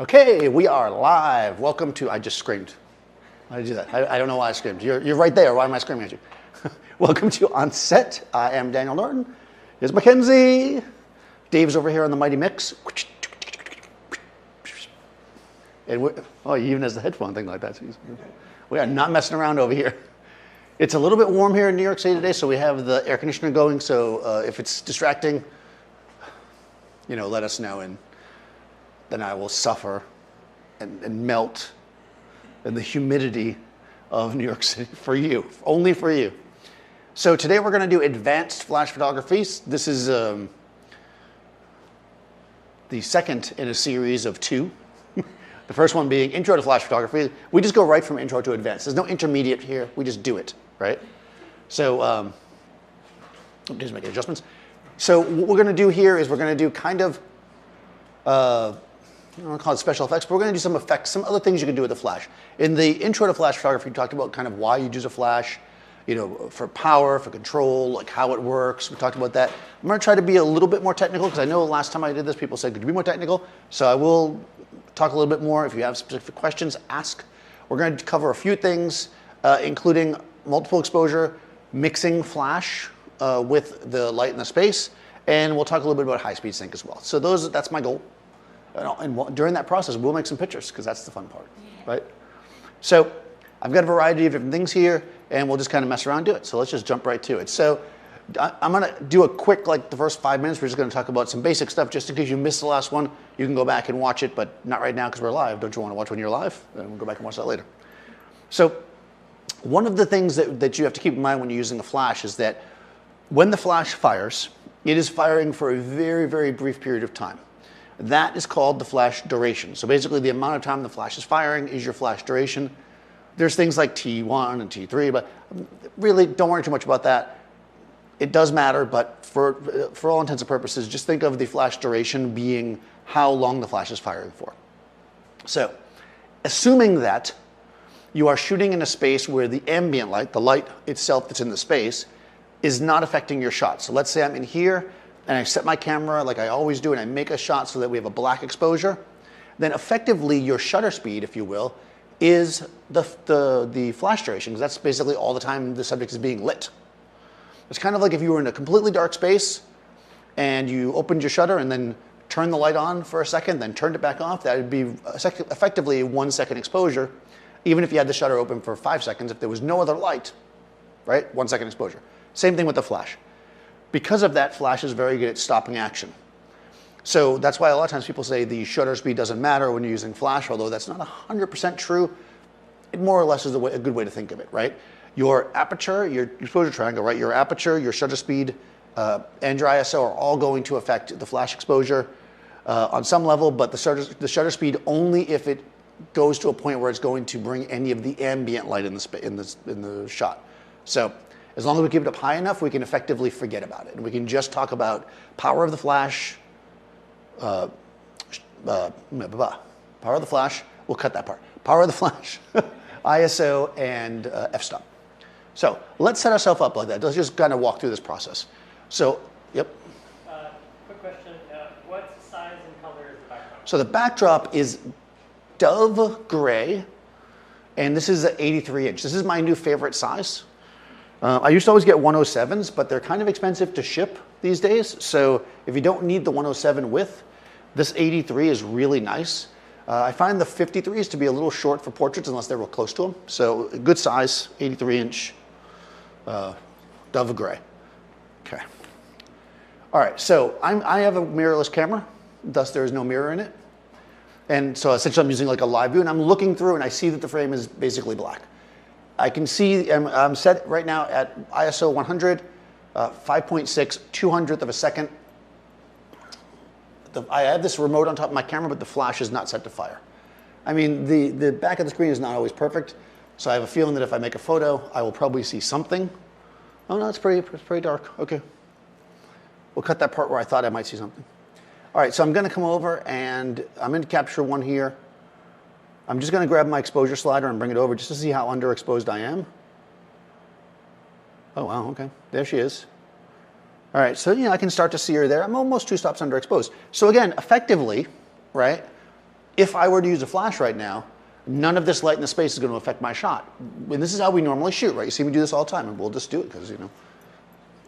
Okay, we are live. Welcome to, I just screamed. Why did I do that? I don't know why I screamed. You're right there. Why am I screaming at you? Welcome to OnSet. I am Daniel Norton. Here's Mackenzie. Dave's over here on the Mighty Mix. And he even has the headphone thing like that. We are not messing around over here. It's a little bit warm here in New York City today, so we have the air conditioner going. So if it's distracting, let us know, and then I will suffer and melt in the humidity of New York City for you, only for you. So today we're going to do advanced flash photography. This is the second in a series of two. The first one being intro to flash photography. We just go right from intro to advanced. There's no intermediate here. We just do it, right? So just make adjustments. So what we're going to do here is we're going to do kind of, I don't want to call it special effects, but we're going to do some effects, some other things you can do with the flash. In the intro to flash photography, we talked about kind of why you'd use a flash, for power, for control, like how it works. We talked about that. I'm going to try to be a little bit more technical because I know last time I did this, people said, could you be more technical? So I will talk a little bit more. If you have specific questions, ask. We're going to cover a few things, including multiple exposure, mixing flash with the light in the space, and we'll talk a little bit about high-speed sync as well. So that's my goal. And during that process, we'll make some pictures because that's the fun part, right? So I've got a variety of different things here, and we'll just kind of mess around and do it. So let's just jump right to it. So I'm going to do a quick, the first 5 minutes, we're just going to talk about some basic stuff. Just in case you missed the last one, you can go back and watch it, but not right now because we're live. Don't you want to watch when you're live? Then we'll go back and watch that later. So one of the things that you have to keep in mind when you're using a flash is that when the flash fires, it is firing for a very, very brief period of time. That is called the flash duration. So basically the amount of time the flash is firing is your flash duration. There's things like T1 and T3, but really don't worry too much about that. It does matter, but for all intents and purposes, just think of the flash duration being how long the flash is firing for. So assuming that you are shooting in a space where the ambient light, the light itself that's in the space, is not affecting your shot. So let's say I'm in here, and I set my camera like I always do, and I make a shot so that we have a black exposure, then effectively your shutter speed, if you will, is the flash duration, because that's basically all the time the subject is being lit. It's kind of like if you were in a completely dark space and you opened your shutter and then turned the light on for a second, then turned it back off. That would be effectively a 1 second exposure, even if you had the shutter open for 5 seconds. If there was no other light, right? 1 second exposure. Same thing with the flash. Because of that, flash is very good at stopping action. So that's why a lot of times people say the shutter speed doesn't matter when you're using flash, although that's not 100% true. It more or less is a good way to think of it, right? Your aperture, your exposure triangle, right? Your aperture, your shutter speed, and your ISO are all going to affect the flash exposure on some level, but the shutter speed only if it goes to a point where it's going to bring any of the ambient light in the shot. So as long as we keep it up high enough, we can effectively forget about it. And we can just talk about power of the flash, power of the flash, we'll cut that part. Power of the flash, ISO, and f-stop. So let's set ourselves up like that. Let's just kind of walk through this process. So, yep. Quick question, what size and color is the backdrop? So the backdrop is dove gray, and this is an 83 inch. This is my new favorite size. I used to always get 107s, but they're kind of expensive to ship these days. So if you don't need the 107 width, this 83 is really nice. I find the 53s to be a little short for portraits unless they're real close to them. So a good size, 83 inch dove gray. Okay. All right, so I have a mirrorless camera, thus there is no mirror in it. And so essentially I'm using like a live view, and I'm looking through and I see that the frame is basically black. I can see, I'm set right now at ISO 100, 5.6, 200th of a second. I have this remote on top of my camera, but the flash is not set to fire. I mean, the back of the screen is not always perfect, so I have a feeling that if I make a photo, I will probably see something. Oh no, it's pretty dark. Okay. We'll cut that part where I thought I might see something. All right, so I'm going to come over and I'm going to capture one here. I'm just going to grab my exposure slider and bring it over just to see how underexposed I am. Oh, wow, okay. There she is. All right, so I can start to see her there. I'm almost 2 stops underexposed. So again, effectively, right, If I were to use a flash right now, none of this light in the space is going to affect my shot. And this is how we normally shoot, right? You see me do this all the time, and we'll just do it because, you know,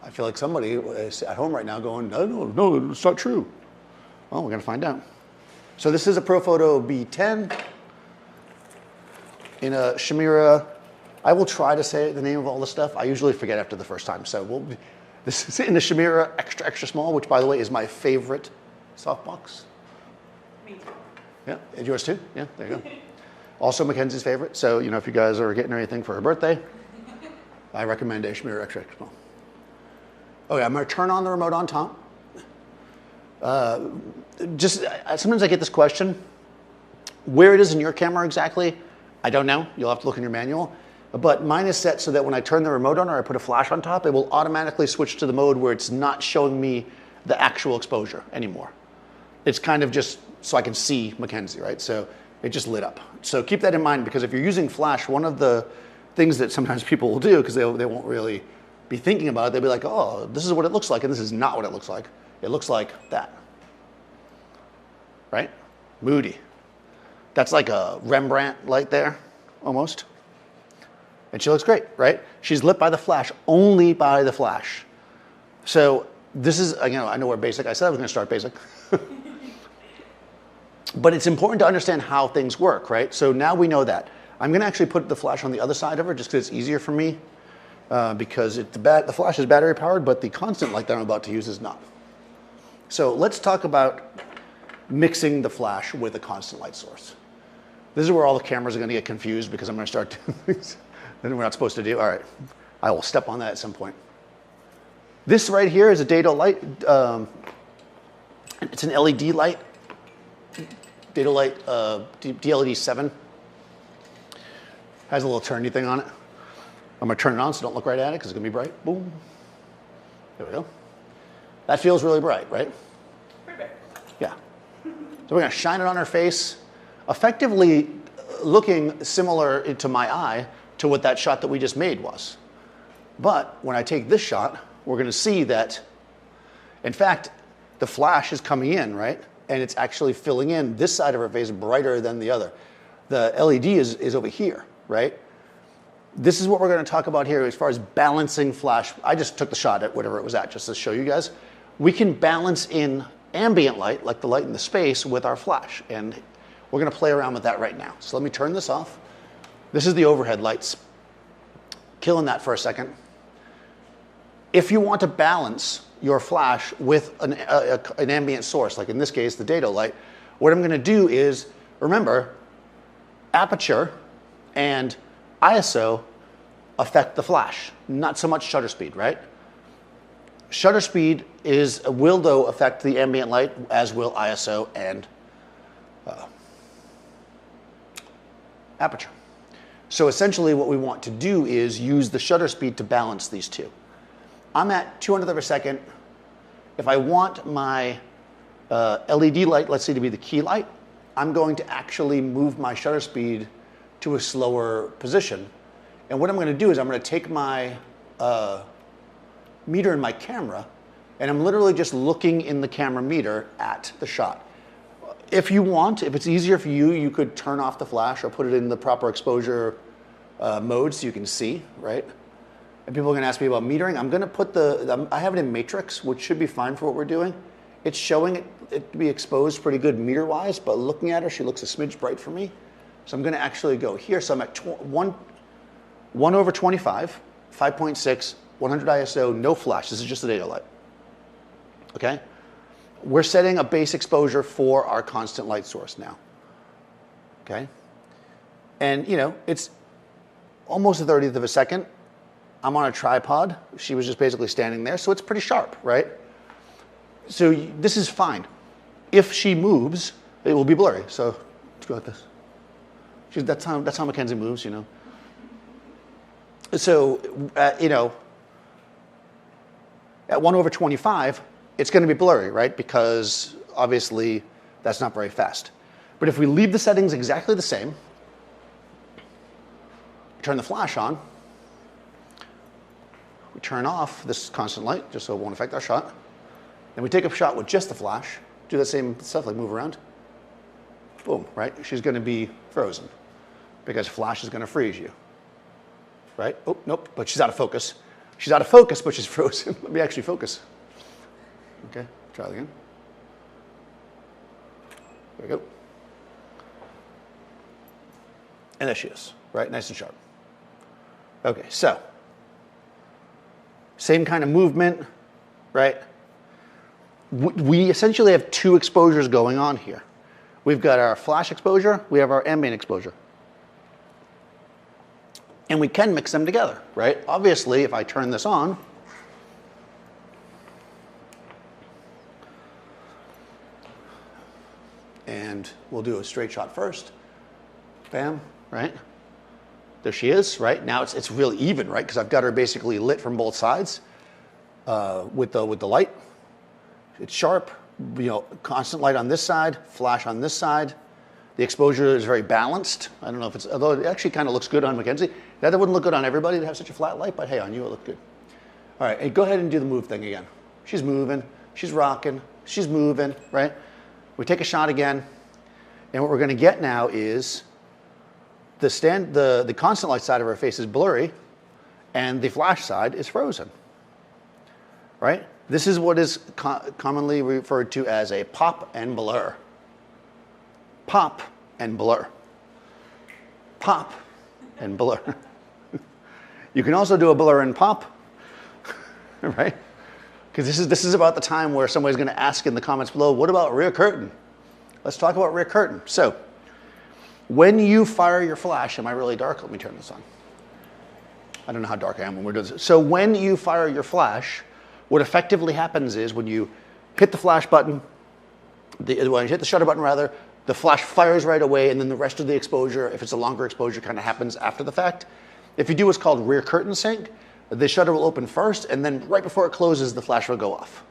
I feel like somebody is at home right now going, no, it's not true. Well, we're going to find out. So this is a Profoto B10 in a Chimera. I will try to say the name of all this stuff. I usually forget after the first time. So this is in the Chimera extra, extra small, which, by the way, is my favorite softbox. Me too. Yeah, and yours too? Yeah, there you go. Also Mackenzie's favorite. So, you know, if you guys are getting anything for her birthday, I recommend a Chimera extra, extra small. Okay, I'm going to turn on the remote on top. Sometimes I get this question. Where it is in your camera exactly, I don't know. You'll have to look in your manual. But mine is set so that when I turn the remote on or I put a flash on top, it will automatically switch to the mode where it's not showing me the actual exposure anymore. It's kind of just so I can see Mackenzie, right? So it just lit up. So keep that in mind, because if you're using flash, one of the things that sometimes people will do, because they won't really be thinking about it, they'll be like, oh, this is what it looks like, and this is not what it looks like. It looks like that, right? Moody. That's like a Rembrandt light there, almost. And she looks great, right? She's lit by the flash, only by the flash. So this is, you know, I know we're basic. I said I was going to start basic. But it's important to understand how things work, right? So now we know that. I'm going to actually put the flash on the other side of her just because it's easier for me, because the flash is battery powered, but the constant light that I'm about to use is not. So let's talk about mixing the flash with a constant light source. This is where all the cameras are going to get confused, because I'm going to start doing things that we're not supposed to do. All right, I will step on that at some point. This right here is a Dedolight. It's an LED light. Dedoight DLED7. Has a little turny thing on it. I'm going to turn it on so don't look right at it because it's going to be bright. Boom. There we go. That feels really bright, right? Perfect. Yeah. So we're going to shine it on her face, effectively looking similar to my eye to what that shot that we just made was. But when I take this shot, we're going to see that, in fact, the flash is coming in, right? And it's actually filling in this side of her face brighter than the other. The LED is over here, right? This is what we're going to talk about here as far as balancing flash. I just took the shot at whatever it was at just to show you guys. We can balance in ambient light, like the light in the space, with our flash. And we're going to play around with that right now. So let me turn this off. This is the overhead lights. Killing that for a second. If you want to balance your flash with an ambient source, like in this case, the Dedolight, what I'm going to do is, remember, aperture and ISO affect the flash, not so much shutter speed, right? Shutter speed will, though, affect the ambient light, as will ISO and aperture. So essentially what we want to do is use the shutter speed to balance these two. I'm at 200th of a second. If I want my LED light, let's say, to be the key light, I'm going to actually move my shutter speed to a slower position. And what I'm going to do is I'm going to take my meter in my camera, and I'm literally just looking in the camera meter at the shot. If you want, if it's easier for you, you could turn off the flash or put it in the proper exposure mode so you can see, right? And people are going to ask me about metering. I'm going to put I have it in matrix, which should be fine for what we're doing. It's showing it to be exposed pretty good meter-wise, but looking at her, she looks a smidge bright for me. So I'm going to actually go here. So I'm at 1/25, 5.6, 100 ISO, no flash. This is just the Dedolight. Okay? We're setting a base exposure for our constant light source now. Okay? And, you know, it's almost a 30th of a second. I'm on a tripod. She was just basically standing there, so it's pretty sharp, right? So this is fine. If she moves, it will be blurry. So let's go like this. That's how Mackenzie moves, you know. So, you know, at 1/25, it's going to be blurry, right? Because obviously that's not very fast. But if we leave the settings exactly the same, turn the flash on, we turn off this constant light just so it won't affect our shot. Then we take a shot with just the flash, do that same stuff, like move around. boom, right? She's going to be frozen because flash is going to freeze you, right? Oh, nope, but she's out of focus. She's out of focus, but she's frozen. Let me actually focus. Okay, try it again. There we go. And there she is, right? Nice and sharp. Okay, so same kind of movement, right? We essentially have two exposures going on here. We've got our flash exposure, we have our ambient exposure. And we can mix them together, right? Obviously, if I turn this on, and we'll do a straight shot first, bam, right? There she is, right? Now it's really even, right? Because I've got her basically lit from both sides with the light. It's sharp, you know, constant light on this side, flash on this side. The exposure is very balanced. I don't know if it's, although it actually kind of looks good on Mackenzie. That wouldn't look good on everybody to have such a flat light, but hey, on you it looked good. All right, and go ahead and do the move thing again. She's moving, she's rocking, she's moving, right? We take a shot again, and what we're gonna get now is the constant light side of her face is blurry, and the flash side is frozen, right? This is what is commonly referred to as a pop and blur. Pop and blur. Pop and blur. You can also do a blur and pop, right? Because this is about the time where somebody's going to ask in the comments below, what about rear curtain? Let's talk about rear curtain. So, when you fire your flash, am I really dark? Let me turn this on. I don't know how dark I am when we're doing this. So when you fire your flash, what effectively happens is when you hit the flash button, when you hit the shutter button rather, the flash fires right away, and then the rest of the exposure, if it's a longer exposure, kind of happens after the fact. If you do what's called rear curtain sync, the shutter will open first, and then right before it closes, the flash will go off.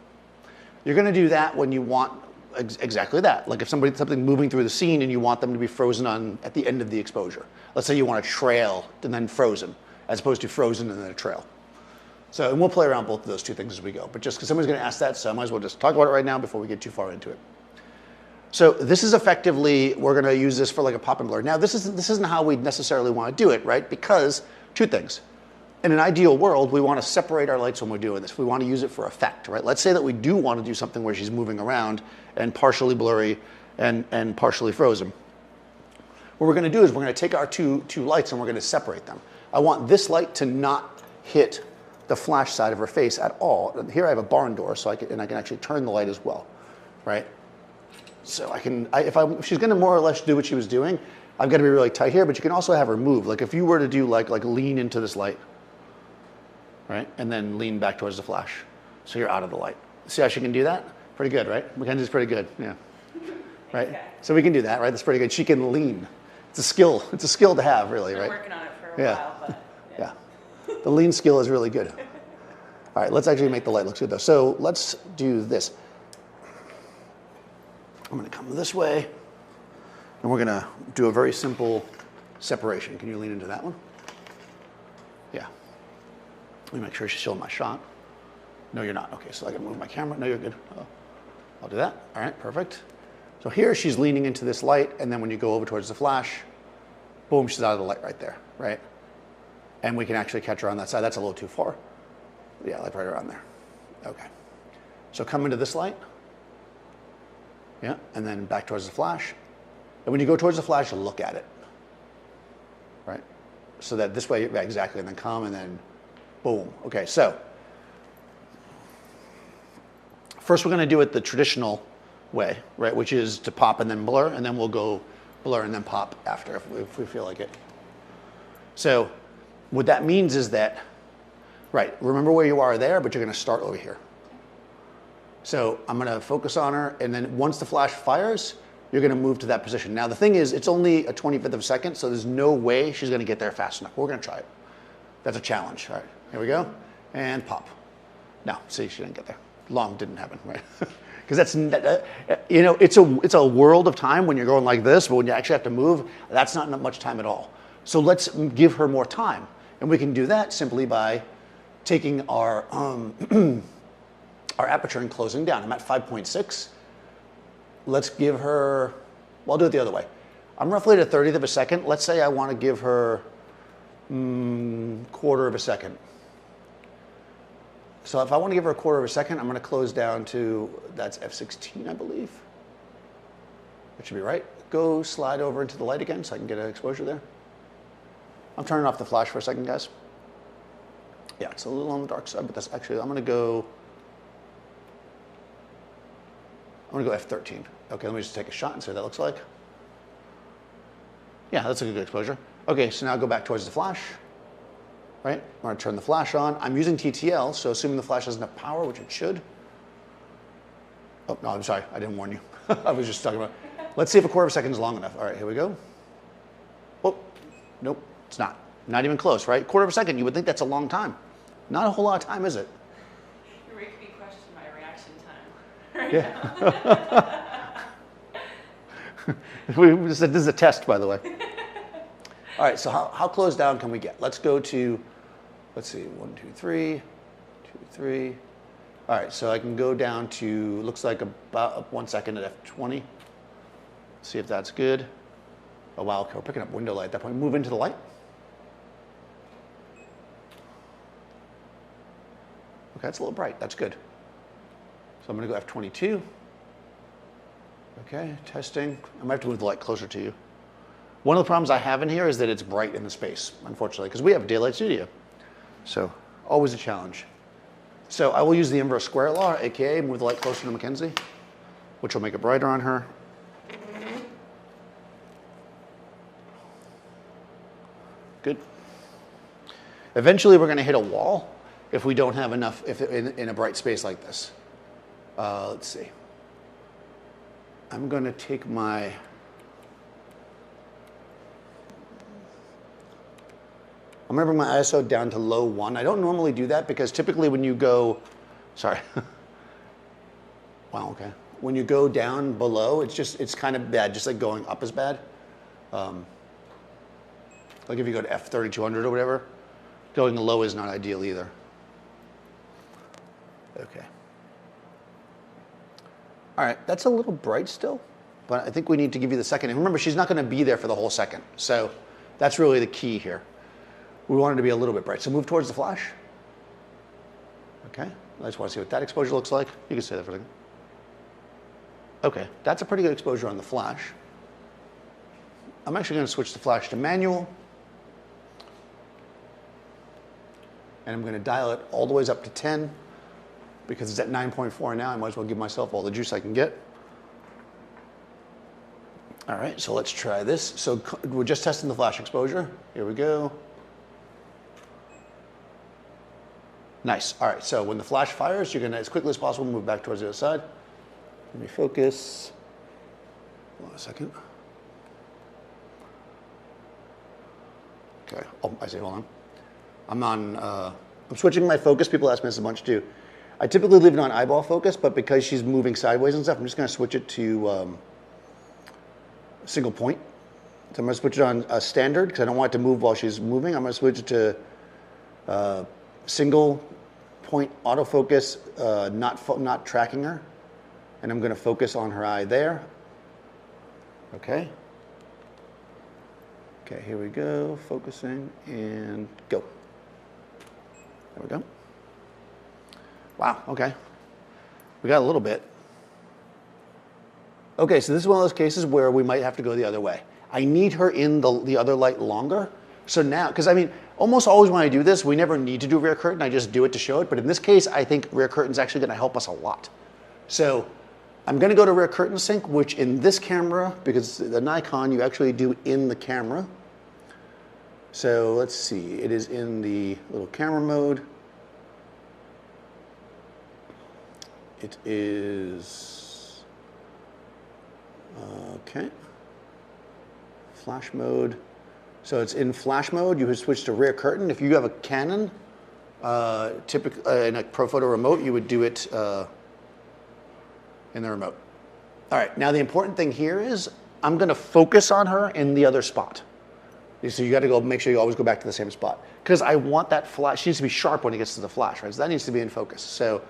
You're going to do that when you want exactly that. Like if something moving through the scene and you want them to be frozen at the end of the exposure. Let's say you want a trail and then frozen, as opposed to frozen and then a trail. So, and we'll play around both of those two things as we go. But just because somebody's going to ask that, so I might as well just talk about it right now before we get too far into it. So this is effectively, we're going to use this for like a pop and blur. Now this isn't how we necessarily want to do it, right? Because two things. In an ideal world, we want to separate our lights when we're doing this. We want to use it for effect, right? Let's say that we do want to do something where she's moving around and partially blurry and partially frozen. What we're going to do is we're going to take our two lights and we're going to separate them. I want this light to not hit the flash side of her face at all. Here I have a barn door, so I can actually turn the light as well, right? So if she's going to more or less do what she was doing, I've got to be really tight here, but you can also have her move. Like if you were to do like lean into this light, right? And then lean back towards the flash. So you're out of the light. See how she can do that? Pretty good, right? Mackenzie's pretty good, yeah. Right? Okay. So we can do that, right? That's pretty good. She can lean. It's a skill. It's a skill to have, really, right? I'm working on it for a while, but yeah. The lean skill is really good. All right, let's actually make the light look good though. So let's do this. I'm going to come this way, and we're going to do a very simple separation. Can you lean into that one? Yeah. Let me make sure she's still in my shot. No, you're not. Okay, so I can move my camera. No, you're good. I'll do that. All right, perfect. So here she's leaning into this light, and then when you go over towards the flash, boom, she's out of the light right there, right? And we can actually catch her on that side. That's a little too far. Yeah, like right around there. Okay. So come into this light. Yeah, and then back towards the flash. And when you go towards the flash, look at it, right? So that this way, yeah, exactly, and then come, and then boom. Okay, so first we're going to do it the traditional way, right, which is to pop and then blur, and then we'll go blur and then pop after if we feel like it. So what that means is that, right, remember where you are there, but you're going to start over here. So I'm going to focus on her, and then once the flash fires, you're going to move to that position. Now the thing is, it's only a 25th of a second, so there's no way she's going to get there fast enough. We're going to try it. That's a challenge. All right, here we go, and pop. No, see, she didn't get there. Long didn't happen, right? Because that's, you know, it's a world of time when you're going like this, but when you actually have to move, that's not much time at all. So let's give her more time, and we can do that simply by taking our our aperture and closing down. I'm at 5.6. Let's give her Well, I'll do it the other way. I'm roughly at a 30th of a second. Let's say I want to give her quarter of a second. So if I want to give her a quarter of a second, I'm going to close down to, that's F16, I believe. That should be right. Go slide over into the light again so I can get an exposure there. I'm turning off the flash for a second, guys. Yeah, it's a little on the dark side, but that's actually, I'm going to go F13. Okay, let me just take a shot and see what that looks like. Yeah, that's a good exposure. Okay, so now go back towards the flash, right? I'm going to turn the flash on. I'm using TTL, so assuming the flash has enough power, which it should. Oh, no, I'm sorry, I didn't warn you. I was just talking about, let's see if a quarter of a second is long enough. All right, here we go. Oh, nope, it's not. Not even close, right? Quarter of a second, you would think that's a long time. Not a whole lot of time, is it? You're making me question my reaction time right now. We said this is a test, by the way. All right, so how close down can we get? Let's go to, let's see, 1, 2, 3, 2, 3. All right, so I can go down to, looks like about 1 second at F20. See if that's good. Oh, wow, okay, we're picking up window light at that point. Move into the light. Okay, that's a little bright, that's good. So I'm gonna go F22. Okay, testing. I might have to move the light closer to you. One of the problems I have in here is that it's bright in the space, unfortunately, because we have a daylight studio. So, always a challenge. So I will use the inverse square law, AKA move the light closer to Mackenzie, which will make it brighter on her. Good. Eventually we're gonna hit a wall if we don't have enough, if in a bright space like this. Let's see. I'm going to take my, I'm going to bring my ISO down to low 1. I don't normally do that because typically when you go, sorry. Wow, okay. When you go down below, it's kind of bad, just like going up is bad. Like if you go to F3200 or whatever, going low is not ideal either. Okay. All right, that's a little bright still, but I think we need to give you the second. And remember, she's not going to be there for the whole second. So that's really the key here. We want it to be a little bit bright. So move towards the flash. Okay, I just want to see what that exposure looks like. You can stay there for a second. Okay, that's a pretty good exposure on the flash. I'm actually going to switch the flash to manual. And I'm going to dial it all the way up to 10. Because it's at 9.4 now, I might as well give myself all the juice I can get. All right, so let's try this. So we're just testing the flash exposure. Here we go. Nice. All right, so when the flash fires, you're going to, as quickly as possible, move back towards the other side. Let me focus. Hold on a second. Okay. Oh, I see. Hold on. I'm switching my focus. People ask me this a bunch too. I typically leave it on eyeball focus, but because she's moving sideways and stuff, I'm just going to switch it to single point. So I'm going to switch it on standard because I don't want it to move while she's moving. I'm going to switch it to single point autofocus, not tracking her. And I'm going to focus on her eye there. Okay. Okay, here we go. Focusing and go. There we go. Wow, okay. We got a little bit. Okay, so this is one of those cases where we might have to go the other way. I need her in the other light longer. So now, because I mean, almost always when I do this, we never need to do rear curtain. I just do it to show it. But in this case, I think rear curtain's actually going to help us a lot. So I'm going to go to rear curtain sync, which in this camera, because the Nikon, you actually do in the camera. So let's see, it is in the little camera mode. It is, okay, flash mode. So it's in flash mode. You would switch to rear curtain. If you have a Canon, typically in a Profoto remote, you would do it in the remote. All right, now the important thing here is I'm going to focus on her in the other spot. So you got to go make sure you always go back to the same spot because I want that flash. She needs to be sharp when it gets to the flash, right? So that needs to be in focus. So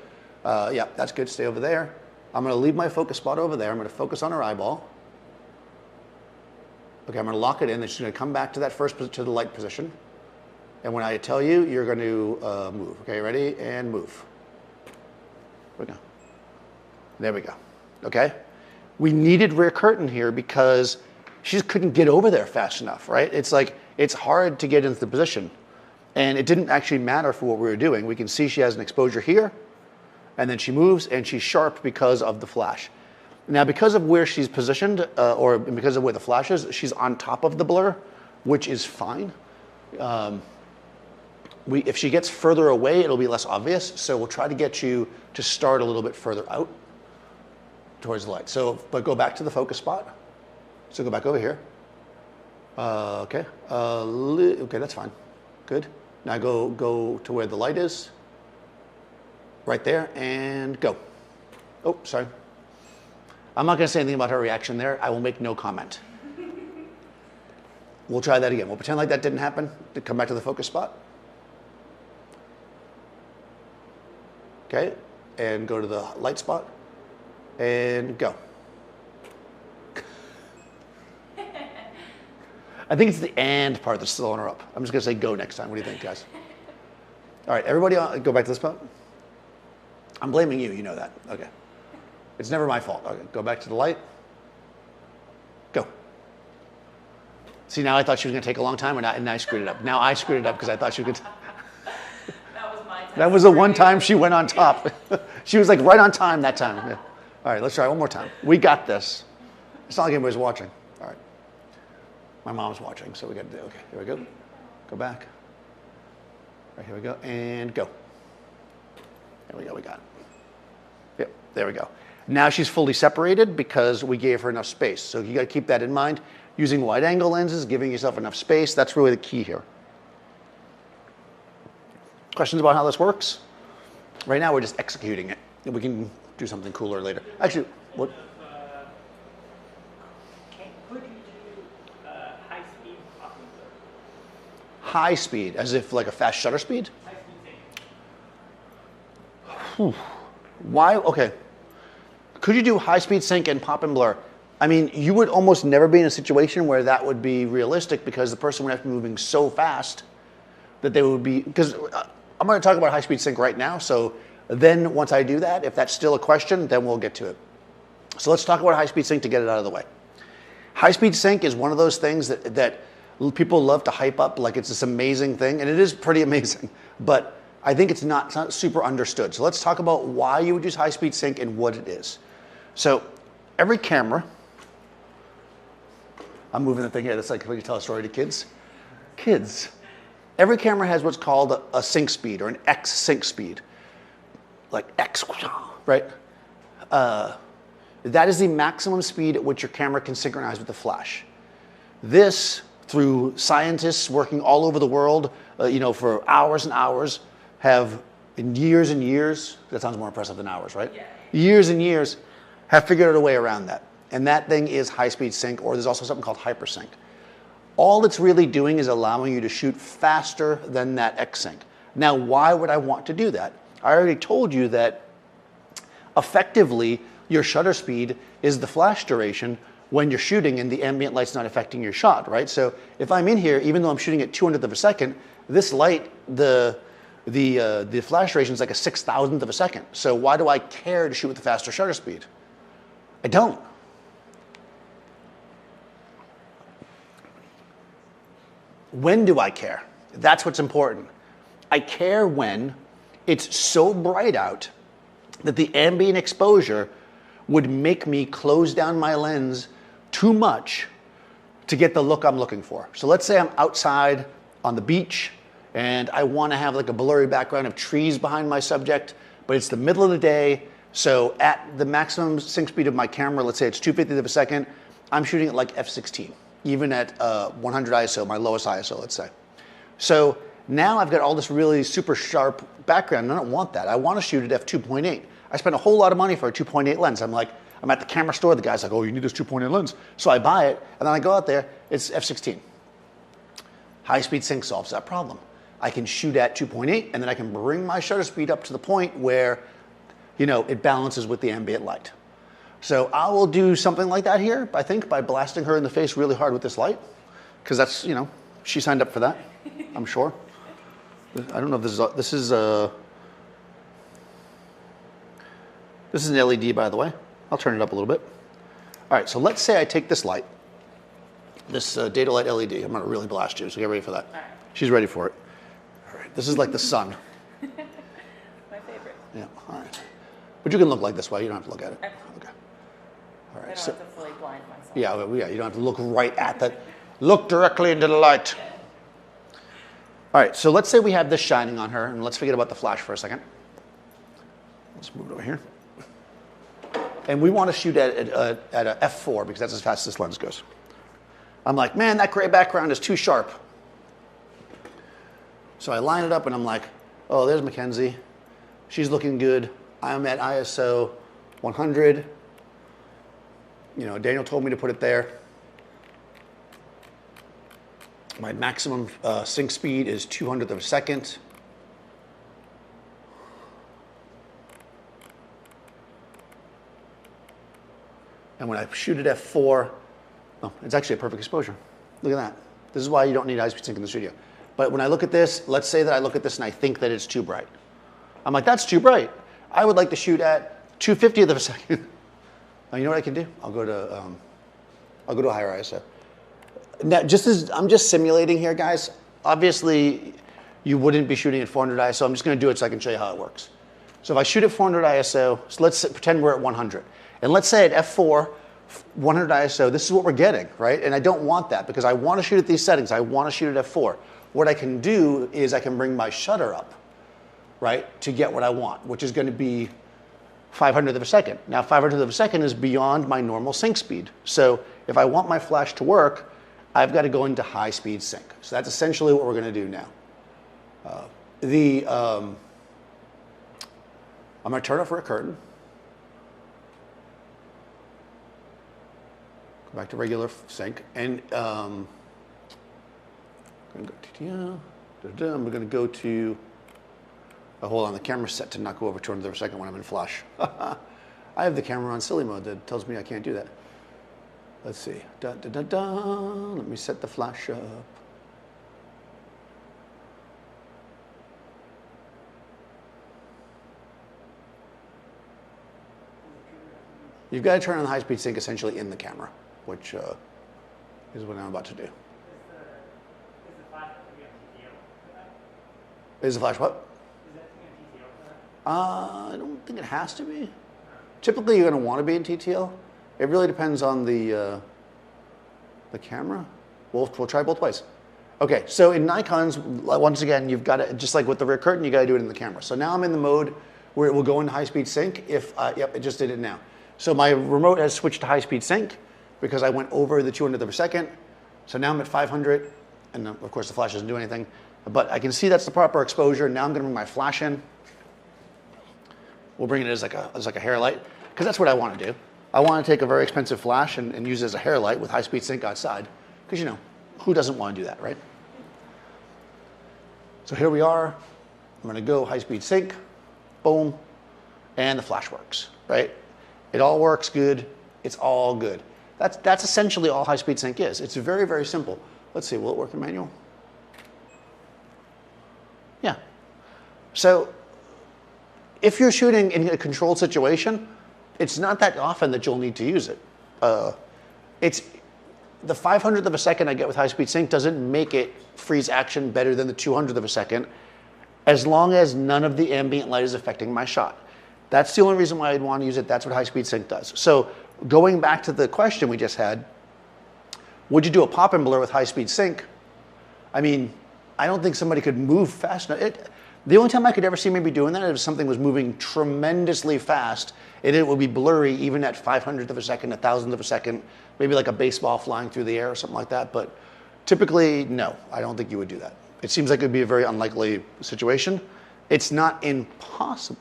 yeah, that's good. Stay over there. I'm going to leave my focus spot over there. I'm going to focus on her eyeball. Okay, I'm going to lock it in. Then she's going to come back to that first to the light position. And when I tell you, you're going to move. Okay, ready? And move. There we go. There we go. Okay? We needed rear curtain here because she just couldn't get over there fast enough, right? It's like, it's hard to get into the position. And it didn't actually matter for what we were doing. We can see she has an exposure here, and then she moves, and she's sharp because of the flash. Now, because of where she's positioned, or because of where the flash is, she's on top of the blur, which is fine. If she gets further away, it'll be less obvious, so we'll try to get you to start a little bit further out towards the light. So, but go back to the focus spot. So go back over here. Okay, okay, that's fine. Good. Now go to where the light is. Right there, and go. Oh, sorry. I'm not going to say anything about her reaction there. I will make no comment. We'll try that again. We'll pretend like that didn't happen. Come back to the focus spot. Okay, and go to the light spot, and go. I think it's the and part that's slowing her up. I'm just going to say go next time. What do you think, guys? All right, everybody go back to this spot. I'm blaming you. You know that. Okay. It's never my fault. Okay, go back to the light. Go. See, now I thought she was going to take a long time, and I screwed it up. Now I screwed it up because I thought she could. That was my time. That was the one time she went on top. She was like right on time that time. Yeah. All right, let's try one more time. We got this. It's not like anybody's watching. All right. My mom's watching, so we got to do. Okay, here we go. Go back. Right, here we go, and go. There we go, we got it. Yep, there we go. Now she's fully separated because we gave her enough space. So you got to keep that in mind. Using wide angle lenses, giving yourself enough space, that's really the key here. Questions about how this works? Right now we're just executing it. We can do something cooler later. Actually, what? Could you do high-speed popping blur? High speed, as if like a fast shutter speed? High-speed sync. Why? Okay. Could you do high-speed sync and pop and blur? I mean, you would almost never be in a situation where that would be realistic because the person would have to be moving so fast that they would be, because I'm going to talk about high-speed sync right now, so then once I do that, if that's still a question, then we'll get to it. So let's talk about high-speed sync to get it out of the way. High-speed sync is one of those things that people love to hype up like it's this amazing thing, and it is pretty amazing, but I think it's not super understood. So let's talk about why you would use high-speed sync and what it is. So every camera, I'm moving the thing here, that's like when you tell a story to kids. Kids, every camera has what's called a sync speed or an X sync speed, like X, right? That is the maximum speed at which your camera can synchronize with the flash. This, through scientists working all over the world, for hours and hours, have in years and years, that sounds more impressive than hours, right? Yeah. Years and years, have figured out a way around that. And that thing is high-speed sync, or there's also something called hypersync. All it's really doing is allowing you to shoot faster than that X-sync. Now, why would I want to do that? I already told you that effectively, your shutter speed is the flash duration when you're shooting and the ambient light's not affecting your shot, right? So if I'm in here, even though I'm shooting at 200th of a second, this light, the flash duration is like a 6,000th of a second. So why do I care to shoot with a faster shutter speed? I don't. When do I care? That's what's important. I care when it's so bright out that the ambient exposure would make me close down my lens too much to get the look I'm looking for. So let's say I'm outside on the beach and I want to have like a blurry background of trees behind my subject, but it's the middle of the day. So at the maximum sync speed of my camera, let's say it's 2/50th of a second, I'm shooting at like f16, even at 100 ISO, my lowest ISO, let's say. So now I've got all this really super sharp background, and I don't want that. I want to shoot at f2.8. I spent a whole lot of money for a 2.8 lens. I'm at the camera store, the guy's like, oh, you need this 2.8 lens. So I buy it, and then I go out there, it's f16. High-speed sync solves that problem. I can shoot at 2.8, and then I can bring my shutter speed up to the point where, it balances with the ambient light. So I will do something like that here, I think, by blasting her in the face really hard with this light, because that's, you know, she signed up for that, I'm sure. I don't know if this is an LED, by the way. I'll turn it up a little bit. All right, so let's say I take this light, this Dedolight LED. I'm gonna really blast you, so get ready for that. All right. She's ready for it. All right, this is like the sun. My favorite. Yeah, all right. But you can look like this way, you don't have to look at it. Okay. Okay. All I right, don't so, have to fully blind myself. yeah, you don't have to look right at that. Look directly into the light. All right, so let's say we have this shining on her, and let's forget about the flash for a second. Let's move it over here. And we want to shoot at a f4 because that's as fast as this lens goes. I'm like, man, that gray background is too sharp. So I line it up and I'm like, oh, there's Mackenzie. She's looking good. I'm at ISO 100. You know, Daniel told me to put it there. My maximum sync speed is 200th of a second. And when I shoot at f4, oh, it's actually a perfect exposure. Look at that. This is why you don't need high-speed sync in the studio. But when I look at this, let's say that I look at this and I think that it's too bright. I'm like, that's too bright. I would like to shoot at 2/50th of a second. Now, you know what I can do? I'll go to a higher ISO. Now, I'm just simulating here, guys. Obviously, you wouldn't be shooting at 400 ISO. I'm just going to do it so I can show you how it works. So if I shoot at 400 ISO, so let's pretend we're at 100. And let's say at f4, 100 ISO, this is what we're getting, right? And I don't want that because I want to shoot at these settings. I want to shoot at f4. What I can do is I can bring my shutter up, right, to get what I want, which is going to be 500th of a second. Now, 500th of a second is beyond my normal sync speed. So if I want my flash to work, I've got to go into high-speed sync. So that's essentially what we're going to do now. I'm going to turn off for a curtain. Go back to regular sync. And I'm going to go to, I'm going to go to, hold on, the camera's set to not go over 200th of a second when I'm in flash. I have the camera on silly mode that tells me I can't do that. Let's see. Let me set the flash up. You've got to turn on the high-speed sync essentially in the camera, which is what I'm about to do. Is the flash going to be on TTO for that? Is the flash what? Is that thing on TTO for that? I don't think it has to be. Typically, you're going to want to be in TTL. It really depends on the camera. We'll try both ways. Okay, so in Nikon's, once again, you've got to, just like with the rear curtain, you got to do it in the camera. So now I'm in the mode where it will go into high-speed sync if, yep, it just did it now. So my remote has switched to high-speed sync because I went over the 200th of a second. So now I'm at 500, and of course the flash doesn't do anything. But I can see that's the proper exposure. Now I'm going to bring my flash in. We'll bring it as like a hair light, because that's what I want to do. I want to take a very expensive flash and use it as a hair light with high-speed sync outside, because, you know, who doesn't want to do that, right? So here we are. I'm going to go high-speed sync, boom, and the flash works, right? It all works good. It's all good. That's essentially all high-speed sync is. It's very, very simple. Let's see, will it work in manual? Yeah. So if you're shooting in a controlled situation, it's not that often that you'll need to use it. It's the 500th of a second I get with high-speed sync doesn't make it freeze action better than the 200th of a second, as long as none of the ambient light is affecting my shot. That's the only reason why I'd want to use it. That's what high-speed sync does. So going back to the question we just had, would you do a pop and blur with high-speed sync? I mean, I don't think somebody could move fast enough. The only time I could ever see maybe doing that is if something was moving tremendously fast and it would be blurry even at 500th of a second, 1,000th of a second, maybe like a baseball flying through the air or something like that. But typically, no, I don't think you would do that. It seems like it would be a very unlikely situation. It's not impossible,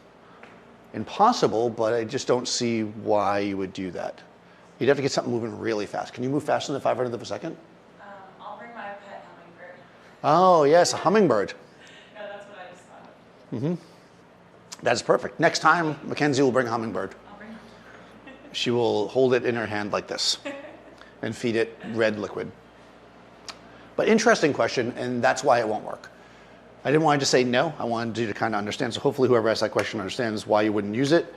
but I just don't see why you would do that. You'd have to get something moving really fast. Can you move faster than 500th of a second? I'll bring my pet hummingbird. Oh, yes, a hummingbird. No, that's what I just thought of. Mm-hmm. That's perfect. Next time, Mackenzie will bring a hummingbird. I'll bring she will hold it in her hand like this and feed it red liquid. But interesting question, and that's why it won't work. I didn't want to just say no. I wanted you to kind of understand. So hopefully whoever asked that question understands why you wouldn't use it.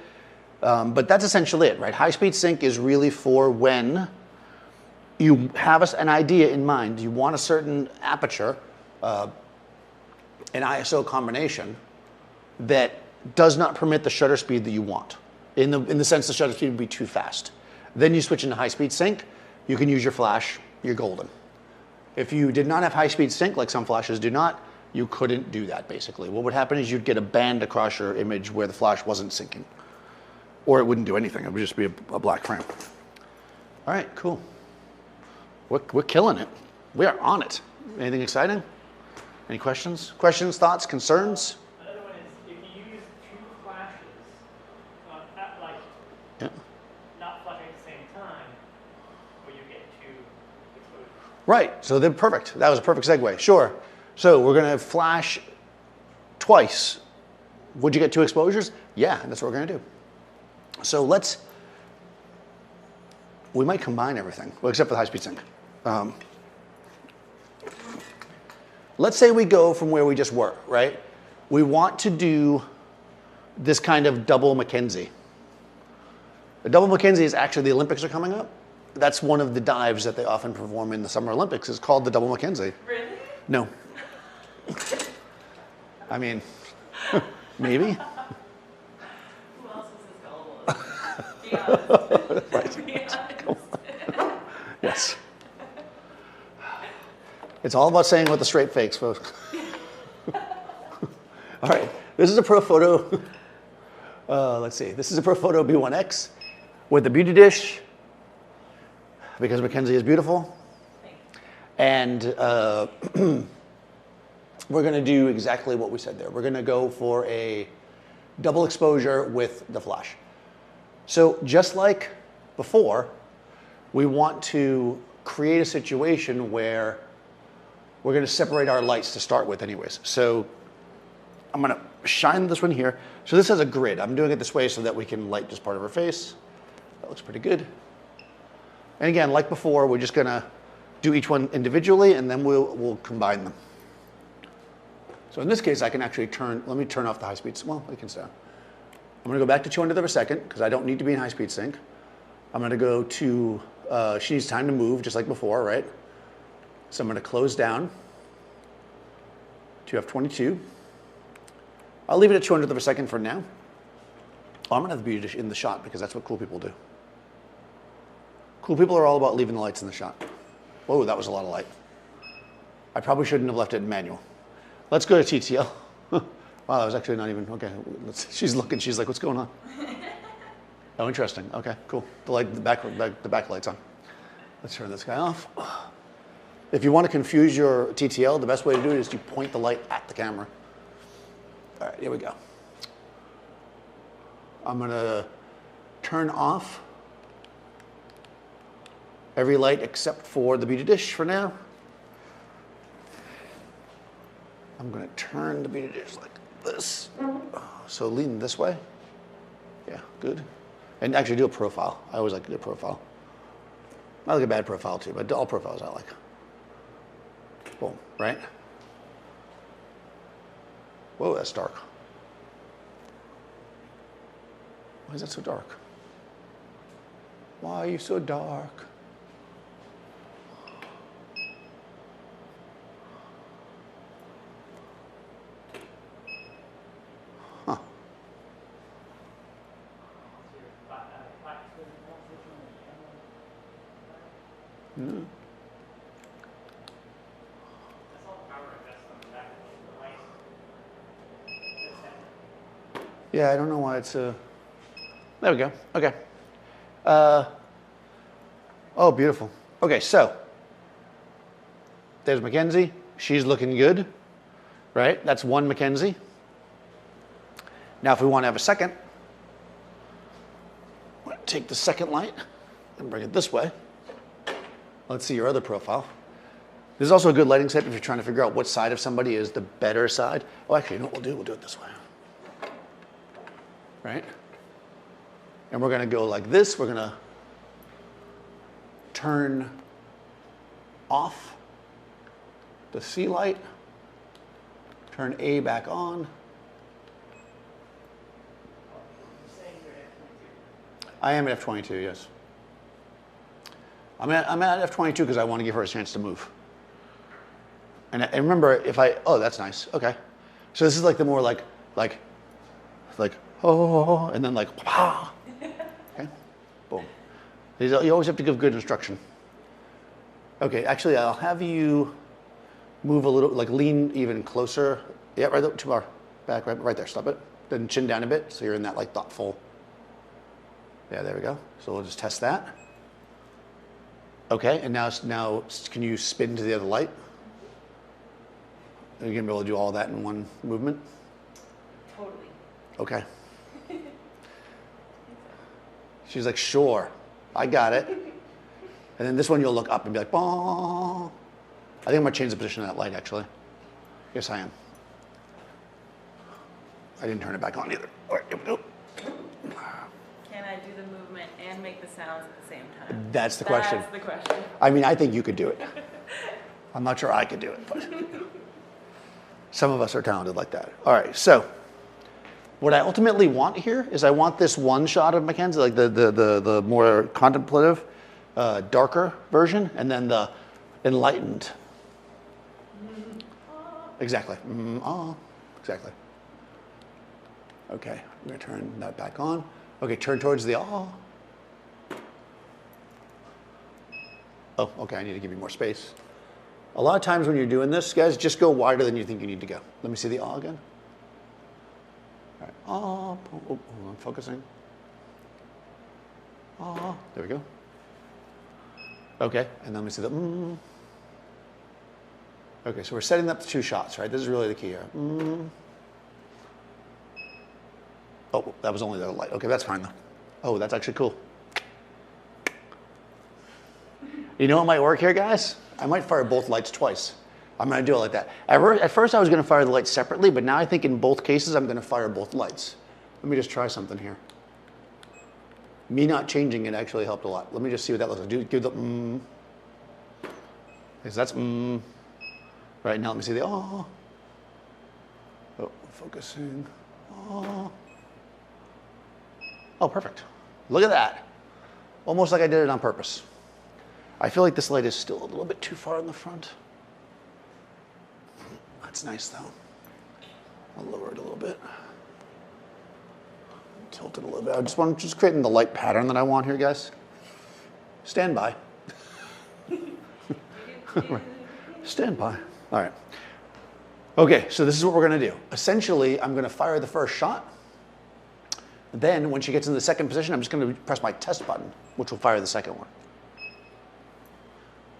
But that's essentially it, right? High-speed sync is really for when you have an idea in mind. You want a certain aperture, an ISO combination that does not permit the shutter speed that you want. In the sense the shutter speed would be too fast. Then you switch into high-speed sync. You can use your flash. You're golden. If you did not have high-speed sync, like some flashes do not, you couldn't do that, basically. What would happen is you'd get a band across your image where the flash wasn't syncing. Or it wouldn't do anything. It would just be a black frame. All right, cool. We're killing it. We are on it. Anything exciting? Any questions? Questions, thoughts, concerns? Another one is if you use two flashes, Yeah. not flashing at the same time, will you get two exposures? Right, so they're perfect. That was a perfect segue. Sure. So we're going to flash twice. Would you get two exposures? Yeah, that's what we're going to do. So we might combine everything, well, except for the high-speed sync. Let's say we go from where we just were, right? We want to do this kind of double Mackenzie. The double Mackenzie is actually, the Olympics are coming up. That's one of the dives that they often perform in the Summer Olympics. It's called the double Mackenzie. Really? No. I mean, maybe. Who else is this gullible? Be honest. Yes. It's all about saying what the straight fakes, folks. All right, this is a Profoto. Let's see. This is a Profoto B1x with a beauty dish because Mackenzie is beautiful. And we're going to do exactly what we said there. We're going to go for a double exposure with the flash. So just like before, we want to create a situation where we're going to separate our lights to start with anyways. So I'm going to shine this one here. So this has a grid. I'm doing it this way so that we can light just part of her face. That looks pretty good. And again, like before, we're just going to do each one individually, and then we'll combine them. So in this case, I can actually let me turn off the high speed. Well, we can stay on. I'm going to go back to 200th of a second because I don't need to be in high speed sync. I'm going to go to, she needs time to move just like before, right? So I'm going to close down to f22. I'll leave it at 200th of a second for now. Oh, I'm going to have the beauty dish in the shot because that's what cool people do. Cool people are all about leaving the lights in the shot. Whoa, that was a lot of light. I probably shouldn't have left it in manual. Let's go to TTL. Wow, that was actually not even, okay. She's looking, she's like, what's going on? Oh, interesting, okay, cool. The back light's on. Let's turn this guy off. If you want to confuse your TTL, the best way to do it is to point the light at the camera. All right, here we go. I'm gonna turn off every light except for the beauty dish for now. I'm going to turn the beauty dish like this. So lean this way. Yeah, good. And actually do a profile. I always like to do a profile. I like a bad profile too, but all profiles I like. Boom, right? Whoa, that's dark. Why is that so dark? Why are you so dark? Huh. No. Yeah, I don't know why it's there we go. Okay. Oh, beautiful. Okay, so there's Mackenzie. She's looking good, right? That's one Mackenzie. Now, if we want to have a second, I'm going to take the second light and bring it this way. Let's see your other profile. This is also a good lighting set if you're trying to figure out what side of somebody is the better side. Oh, actually, you know what we'll do? We'll do it this way. Right? And we're going to go like this. We're going to turn off the C light, turn A back on. I am at F22, yes. I'm at F22 because I want to give her a chance to move. And remember, if I, oh, that's nice. Okay. So this is like the more like, oh, and then like, ah. Okay. Boom. You always have to give good instruction. Okay, actually, I'll have you move a little, like lean even closer. Yeah, right there, too far. Back, right there, stop it. Then chin down a bit, so you're in that like thoughtful. Yeah, there we go. So we'll just test that. Okay, and now can you spin to the other light? Are you gonna be able to do all that in one movement? Totally. Okay. She's like, sure, I got it. And then this one you'll look up and be like, bah. I think I'm gonna change the position of that light actually. Yes, I am. I didn't turn it back on either. All right, here we go. Can I do the movement and make the sounds at the same time? That's the question. That's the question. I mean, I think you could do it. I'm not sure I could do it, but some of us are talented like that. All right, so what I ultimately want here is I want this one shot of Mackenzie, like the more contemplative, darker version, and then the enlightened. Exactly. Exactly. Okay, I'm gonna turn that back on. Okay, turn towards the ah. Oh, okay, I need to give you more space. A lot of times when you're doing this, guys, just go wider than you think you need to go. Let me see the ah again. All right, ah, oh, I'm focusing. Ah, there we go. Okay, and then let me see the Okay, so we're setting up the two shots, right? This is really the key here. Oh, that was only the light. Okay, that's fine though. Oh, that's actually cool. You know what might work here, guys? I might fire both lights twice. I'm gonna do it like that. At first I was gonna fire the lights separately, but now I think in both cases I'm gonna fire both lights. Let me just try something here. Me not changing it actually helped a lot. Let me just see what that looks like. Do the Because that's Right, now let me see the oh. Oh, focusing. Oh. Oh, perfect. Look at that. Almost like I did it on purpose. I feel like this light is still a little bit too far in the front. That's nice though. I'll lower it a little bit. Tilt it a little bit. I just creating the light pattern that I want here, guys. Stand by. Stand by. All right. Okay, so this is what we're going to do. Essentially, I'm going to fire the first shot. Then, when she gets in the second position, I'm just going to press my test button, which will fire the second one.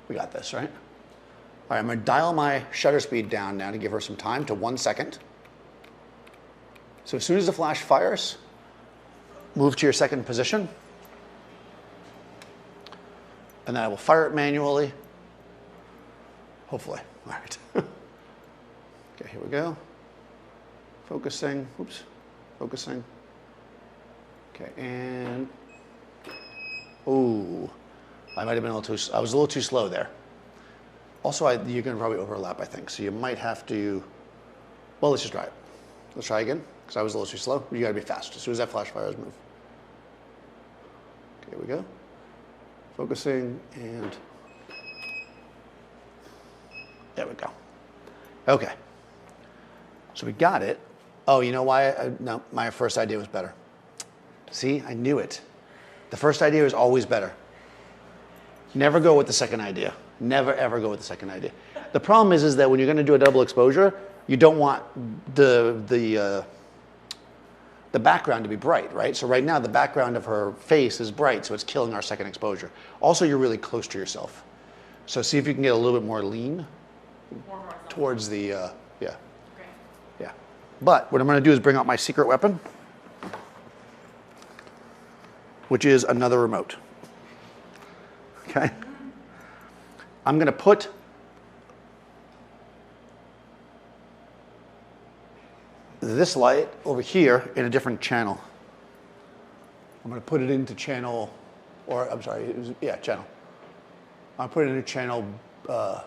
We got this, right? All right, I'm going to dial my shutter speed down now to give her some time to 1 second. So as soon as the flash fires, move to your second position. And then I will fire it manually. Hopefully. All right. Okay, here we go. Focusing. Oops. Focusing. Okay, and ooh, I might have been a little too. I was a little too slow there. Also, you're going to probably overlap, I think. So you might have to. Well, let's just try it. Let's try again because I was a little too slow. You got to be fast. As soon as that flash fires, move. Okay, here we go. Focusing and. There we go. Okay. So we got it. Oh, you know why? No, my first idea was better. See, I knew it. The first idea is always better. Never go with the second idea. Never, ever go with the second idea. The problem is that when you're going to do a double exposure, you don't want the background to be bright, right? So right now, the background of her face is bright, so it's killing our second exposure. Also, you're really close to yourself. So see if you can get a little bit more lean towards the, yeah. Okay. Yeah. But what I'm going to do is bring out my secret weapon, which is another remote. Okay? I'm going to put this light over here in a different channel. I'm going to put it into channel, or I'm sorry, it was, yeah, channel. I'll put it into channel,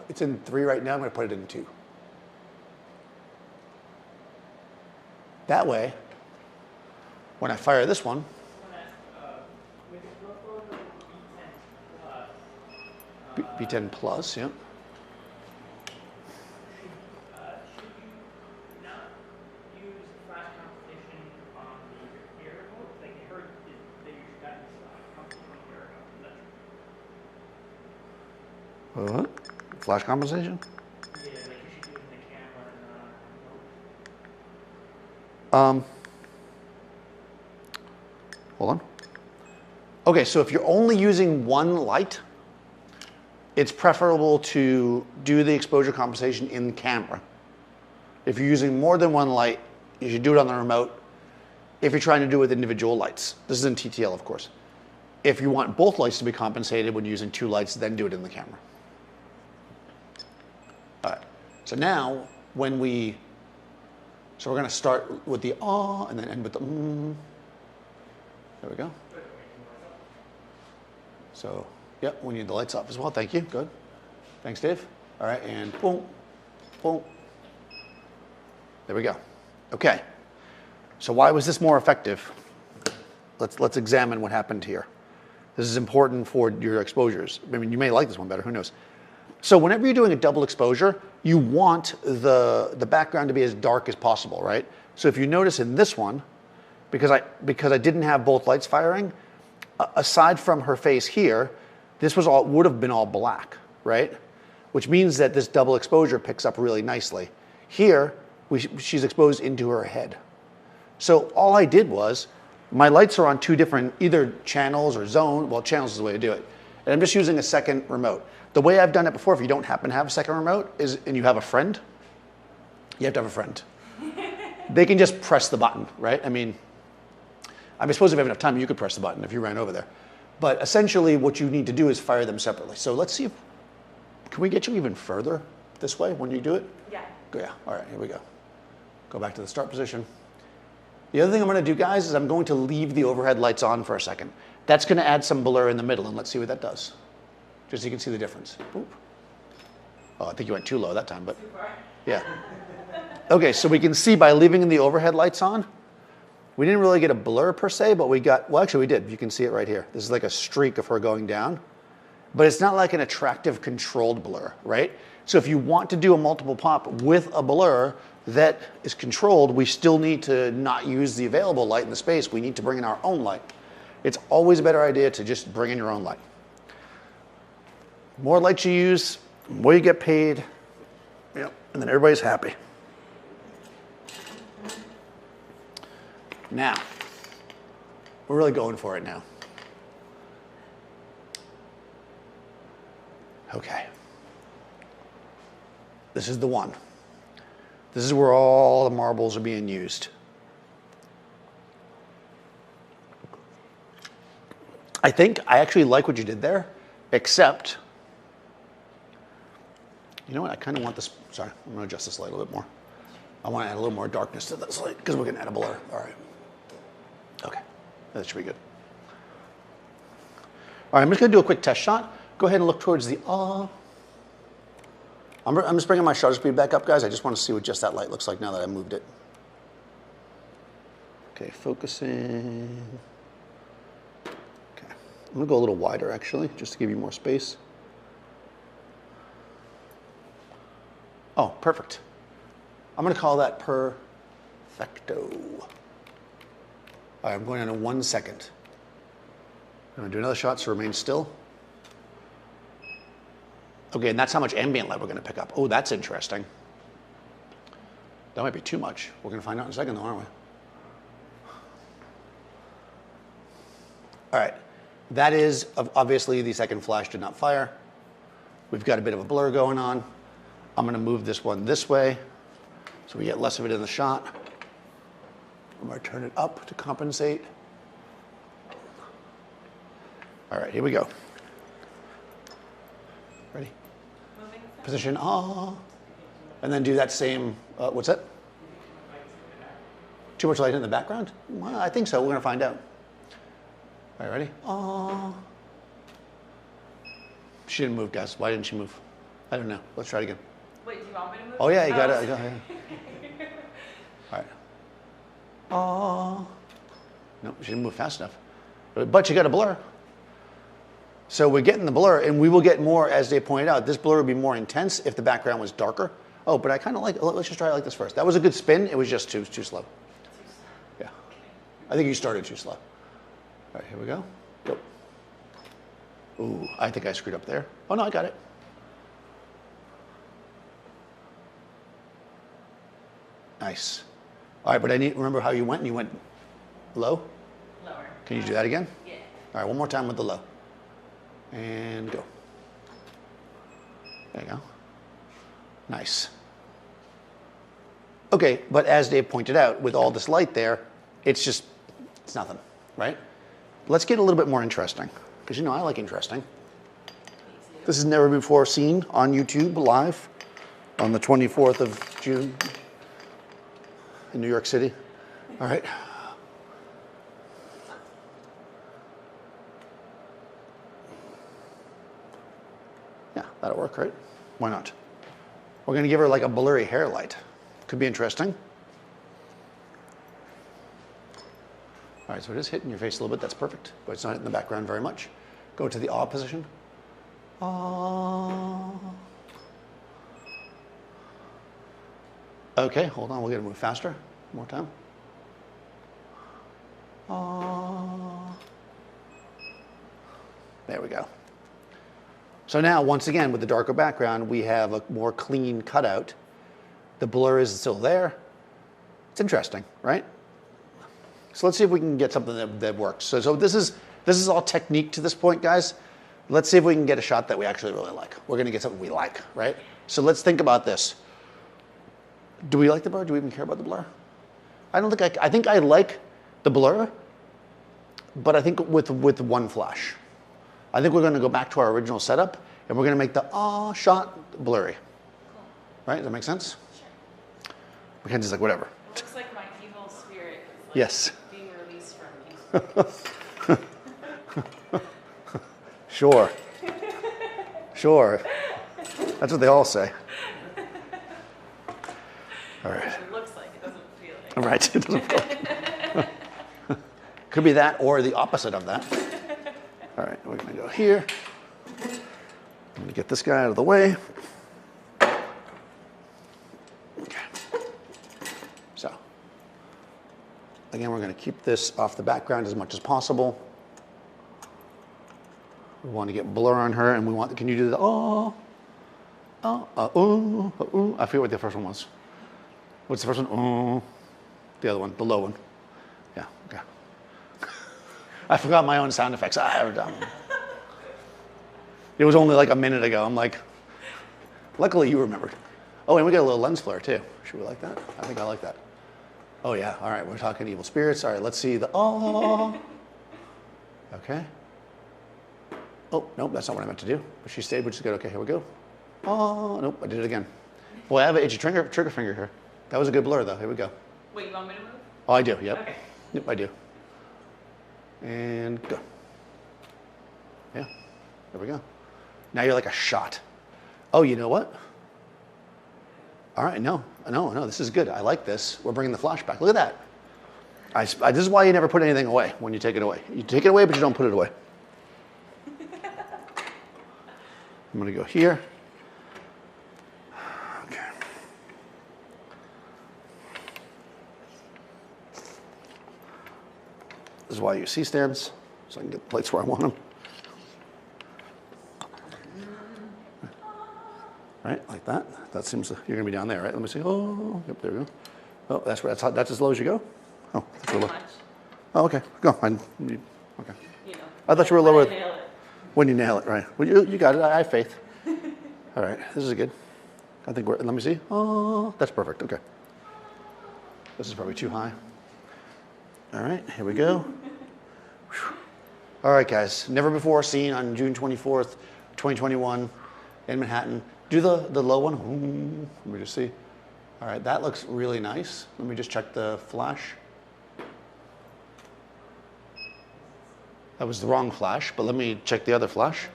it's in 3 right now, I'm going to put it in 2. That way, when I fire this one, With the Profoto B10 Plus, yeah. should you not use flash composition on the repair mode? Like I heard that you got this composition a year ago. Is that true? Flash compensation? Yeah, like you should do it in the camera and not Hold on. Okay, so if you're only using one light, it's preferable to do the exposure compensation in camera. If you're using more than one light, you should do it on the remote. If you're trying to do it with individual lights, this is in TTL, of course. If you want both lights to be compensated when using 2 lights, then do it in the camera. All right, so now when so we're going to start with the ah and then end with the mm. There we go. So, yep, we need the lights off as well. Thank you. Good. Thanks, Dave. All right, and boom, boom. There we go. Okay. So why was this more effective? Let's examine what happened here. This is important for your exposures. I mean, you may like this one better. Who knows? So whenever you're doing a double exposure, you want the background to be as dark as possible, right? So if you notice in this one, because I didn't have both lights firing, aside from her face here, this would have been all black, right? Which means that this double exposure picks up really nicely. Here, she's exposed into her head. So all I did was, my lights are on 2 different, either channels or zone. Well, channels is the way to do it. And I'm just using a second remote. The way I've done it before, if you don't happen to have a second remote, and you have a friend, you have to have a friend. They can just press the button, right? I suppose if you have enough time, you could press the button if you ran over there. But essentially, what you need to do is fire them separately. So let's see can we get you even further this way when you do it? Yeah. Yeah, all right, here we go. Go back to the start position. The other thing I'm going to do, guys, is I'm going to leave the overhead lights on for a second. That's going to add some blur in the middle, and let's see what that does. Just so you can see the difference. Oop. Oh, I think you went too low that time, but yeah. Okay, so we can see by leaving the overhead lights on, we didn't really get a blur per se, but we got, well, actually we did. You can see it right here. This is like a streak of her going down, but it's not like an attractive controlled blur, right? So if you want to do a multiple pop with a blur that is controlled, we still need to not use the available light in the space. We need to bring in our own light. It's always a better idea to just bring in your own light. More lights you use, more you get paid, yep, and then everybody's happy. Now, we're really going for it now. Okay. This is the one. This is where all the marbles are being used. I think I actually like what you did there, except, you know what, I kind of want this, sorry, I'm going to adjust this light a little bit more. I want to add a little more darkness to this light because we're going to add a blur. All right. Okay, that should be good. All right, I'm just going to do a quick test shot. Go ahead and look towards the I'm just bringing my shutter speed back up, guys. I just want to see what just that light looks like now that I moved it. Okay, focusing. Okay, I'm going to go a little wider, actually, just to give you more space. Oh, perfect. I'm going to call that perfecto. All right, I'm going on in 1 second. I'm going to do another shot, so remain still. Okay, and that's how much ambient light we're going to pick up. Oh, that's interesting. That might be too much. We're going to find out in a second, though, aren't we? All right, that is, obviously, the second flash did not fire. We've got a bit of a blur going on. I'm going to move this one this way so we get less of it in the shot. I'm going to turn it up to compensate. All right, here we go. Ready? Position, and then do that same, what's that? Too much light in the background? Well, I think so, we're gonna find out. All right, ready? Oh. She didn't move, guys. Why didn't she move? I don't know. Let's try it again. Wait, do you want me to move? Oh, yeah, you got it. All right. Oh. No, she didn't move fast enough. But you got a blur. So we're getting the blur, and we will get more, as they pointed out. This blur would be more intense if the background was darker. Oh, but I kind of like it. Let's just try it like this first. That was a good spin. It was just too slow. Yeah. I think you started too slow. All right, here we go. Go. Ooh, I think I screwed up there. Oh, no, I got it. Nice. All right, but I need to remember how you went. You went low? Lower. Can you do that again? Yeah. All right, one more time with the low. And go. There you go. Nice. Okay, but as Dave pointed out, with all this light there, it's nothing, right? Let's get a little bit more interesting, because you know I like interesting. This is never before seen on YouTube live on the 24th of June in New York City. All right. Yeah, that'll work, right? Why not? We're going to give her like a blurry hair light. Could be interesting. All right, so it is hitting your face a little bit. That's perfect, but it's not hitting the background very much. Go to the awe position. Okay, hold on. We'll get it move faster. One more time. There we go. So now, once again, with the darker background, we have a more clean cutout. The blur is still there. It's interesting, right? So let's see if we can get something that works. So this is all technique to this point, guys. Let's see if we can get a shot that we actually really like. We're gonna get something we like, right? So let's think about this. Do we like the blur? Do we even care about the blur? I don't think I think I like the blur, but I think with one flash. I think we're gonna go back to our original setup and we're gonna make the shot blurry. Cool. Right, does that make sense? Sure. We can just like whatever. It looks like my evil spirit is like Yes. being released from you. Sure. Sure. That's what they all say. All right. It looks like it doesn't feel like. Right. It doesn't feel. Could be that or the opposite of that. All right, we're going to go here. I'm going to get this guy out of the way. Okay. So, again, we're going to keep this off the background as much as possible. We want to get blur on her, and we want. Can you do the I forget what the first one was. What's the first one? The other one, the low one. Yeah. Okay. I forgot my own sound effects. I haven't done them. It was only like a minute ago. I'm like, luckily you remembered. Oh, and we got a little lens flare too. Should we like that? I think I like that. Oh yeah. All right. We're talking evil spirits. All right. Let's see the Okay. Oh, nope, that's not what I meant to do. But she stayed, which is good. Okay, here we go. Oh, nope, I did it again. Boy, I have an itchy trigger finger here. That was a good blur, though. Here we go. Wait, you want me to move? Oh, I do, yep. Okay. Yep, I do. And go. Yeah, there we go. Now you're like a shot. Oh, you know what? All right, no, this is good. I like this. We're bringing the flash back. Look at that. This is why you never put anything away when you take it away. You take it away, but you don't put it away. I'm going to go here. Okay. This is why I use C-stands, so I can get the plates where I want them. Right, like that. That seems, you're going to be down there, right? Let me see. Oh, yep, there we go. Oh, that's as low as you go? Oh, that's real low. Much. Oh, okay. Go. Okay. You know. I thought you were lower. Nail it. When you nail it, right. Well, you got it. I have faith. All right, this is good. I think let me see. Oh, that's perfect. Okay. This is probably too high. All right, here we go. All right, guys. Never before seen on June 24th, 2021 in Manhattan. Do the low one. Let me just see. All right, that looks really nice. Let me just check the flash. That was the wrong flash, but let me check the other flash.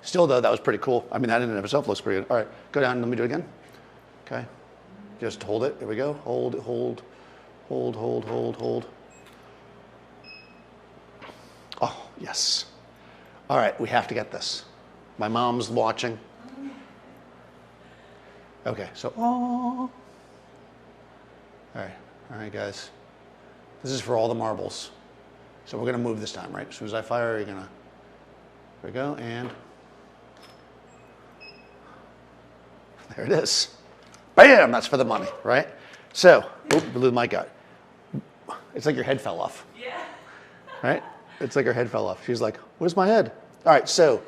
Still though, that was pretty cool. I mean, that in and of itself looks pretty good. All right, go down and let me do it again. Okay, just hold it, there we go. Hold, hold, hold, hold, hold, hold. Oh, yes. All right, we have to get this. My mom's watching. Okay, so, oh. All right, guys. This is for all the marbles. So we're gonna move this time, right? As soon as I fire, you're gonna, there we go, and there it is. Bam, that's for the money, right? So, oop, blew the mic out. It's like your head fell off. Yeah. Right? It's like her head fell off. She's like, where's my head? All right, so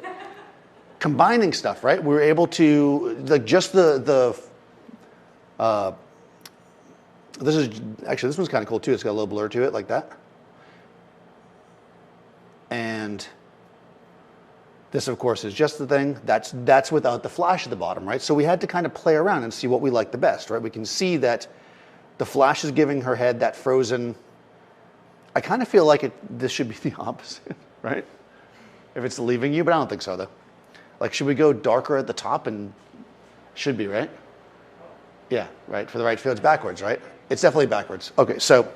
combining stuff, right? We were able to, like just this one's kind of cool too. It's got a little blur to it like that. And this, of course, is just the thing. That's without the flash at the bottom, right? So we had to kind of play around and see what we like the best, right? We can see that the flash is giving her head that frozen. I kind of feel like this should be the opposite, right? If it's leaving you, but I don't think so, though. Like, should we go darker at the top? And should be, right? Yeah, right, for the right field. It's backwards, right? It's definitely backwards. Okay, so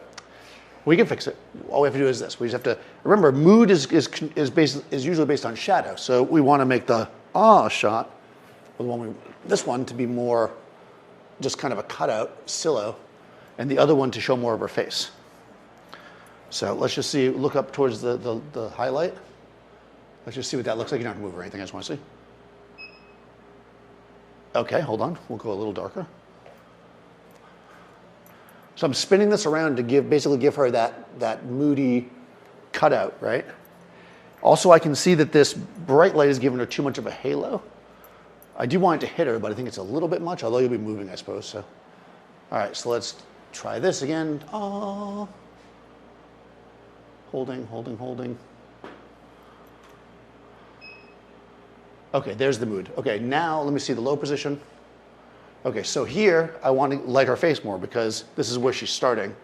we can fix it. All we have to do is this. We just have to, remember, mood is usually based on shadow. So we want to make the shot, this one to be more just kind of a cutout, silo, and the other one to show more of her face. So let's just see, look up towards the highlight. Let's just see what that looks like. You don't have to move or anything, I just want to see. Okay, hold on, we'll go a little darker. So I'm spinning this around to basically give her that moody cutout, right? Also, I can see that this bright light is giving her too much of a halo. I do want it to hit her, but I think it's a little bit much, although you'll be moving, I suppose, so. All right, so let's try this again. Oh. Holding, holding, holding. Okay, there's the mood. Okay, now let me see the low position. Okay, so here I want to light her face more because this is where she's starting.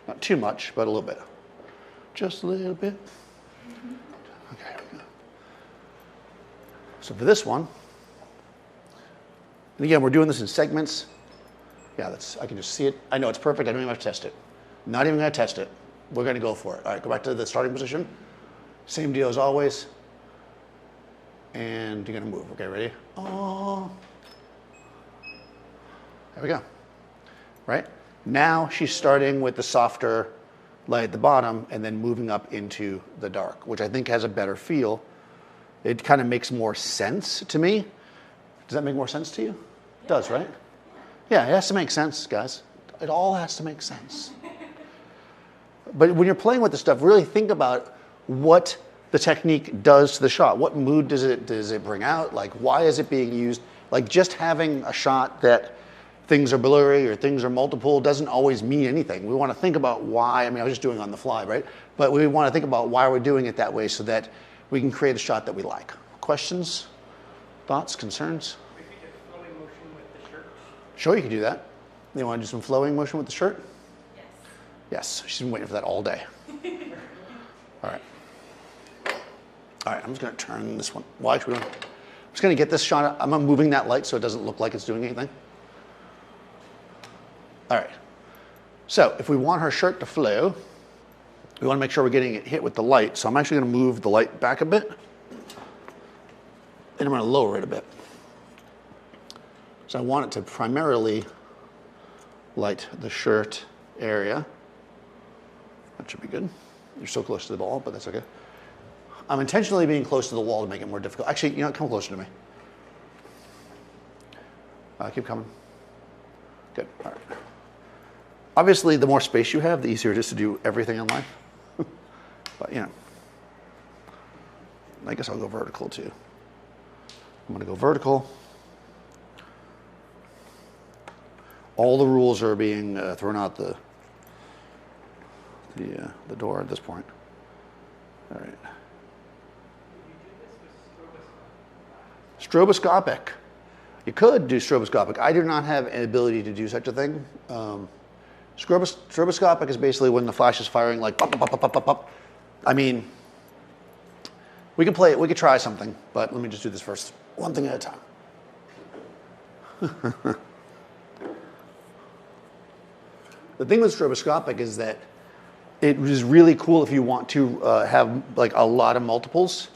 Not too much, but a little bit. Just a little bit. Okay, here we go. So for this one, and again, we're doing this in segments. Yeah, I can just see it. I know it's perfect. I don't even have to test it. Not even going to test it. We're going to go for it. All right, go back to the starting position. Same deal as always. And you're going to move. Okay, ready? Oh. There we go. Right? Now she's starting with the softer light at the bottom and then moving up into the dark, which I think has a better feel. It kind of makes more sense to me. Does that make more sense to you? It does, right? Yeah, it has to make sense, guys. It all has to make sense. But when you're playing with this stuff, really think about what the technique does to the shot. What mood does it bring out? Like, why is it being used? Like, just having a shot that things are blurry or things are multiple doesn't always mean anything. We want to think about why. I mean, I was just doing it on the fly, right? But we want to think about why we're doing it that way so that we can create a shot that we like. Questions? Thoughts? Concerns? We could do flowing motion with the shirt. Sure, you can do that. You want to do some flowing motion with the shirt? Yes. Yes, she's been waiting for that all day. All right. All right, I'm just going to turn this one. Well, actually, I'm just going to get this shot. I'm moving that light so it doesn't look like it's doing anything. All right. So if we want her shirt to flow, we want to make sure we're getting it hit with the light. So I'm actually going to move the light back a bit. And I'm going to lower it a bit. So I want it to primarily light the shirt area. That should be good. You're so close to the ball, but that's okay. I'm intentionally being close to the wall to make it more difficult. Actually, you know, come closer to me. Keep coming. Good. All right. Obviously, the more space you have, the easier it is to do everything in life. But, you know, I guess I'll go vertical too. I'm going to go vertical. All the rules are being thrown out the door at this point. All right. Stroboscopic. You could do stroboscopic. I do not have an ability to do such a thing. Stroboscopic is basically when the flash is firing like pop, pop, pop, pop, pop, pop. I mean, we could play it, we could try something, but let me just do this first. One thing at a time. The thing with stroboscopic is that it is really cool if you want to have like a lot of multiples,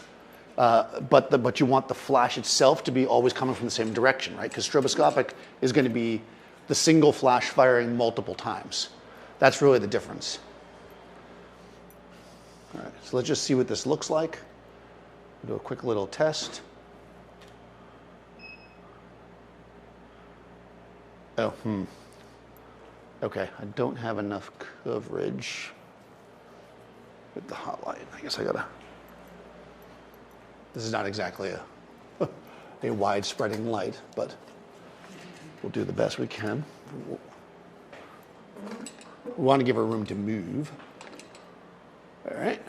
but you want the flash itself to be always coming from the same direction, right? Because stroboscopic is going to be the single flash firing multiple times. That's really the difference. All right, so let's just see what this looks like. Do a quick little test. Oh, okay, I don't have enough coverage with the hot light. I guess I gotta. This is not exactly a wide spreading light, but we'll do the best we can. We want to give her room to move. All right.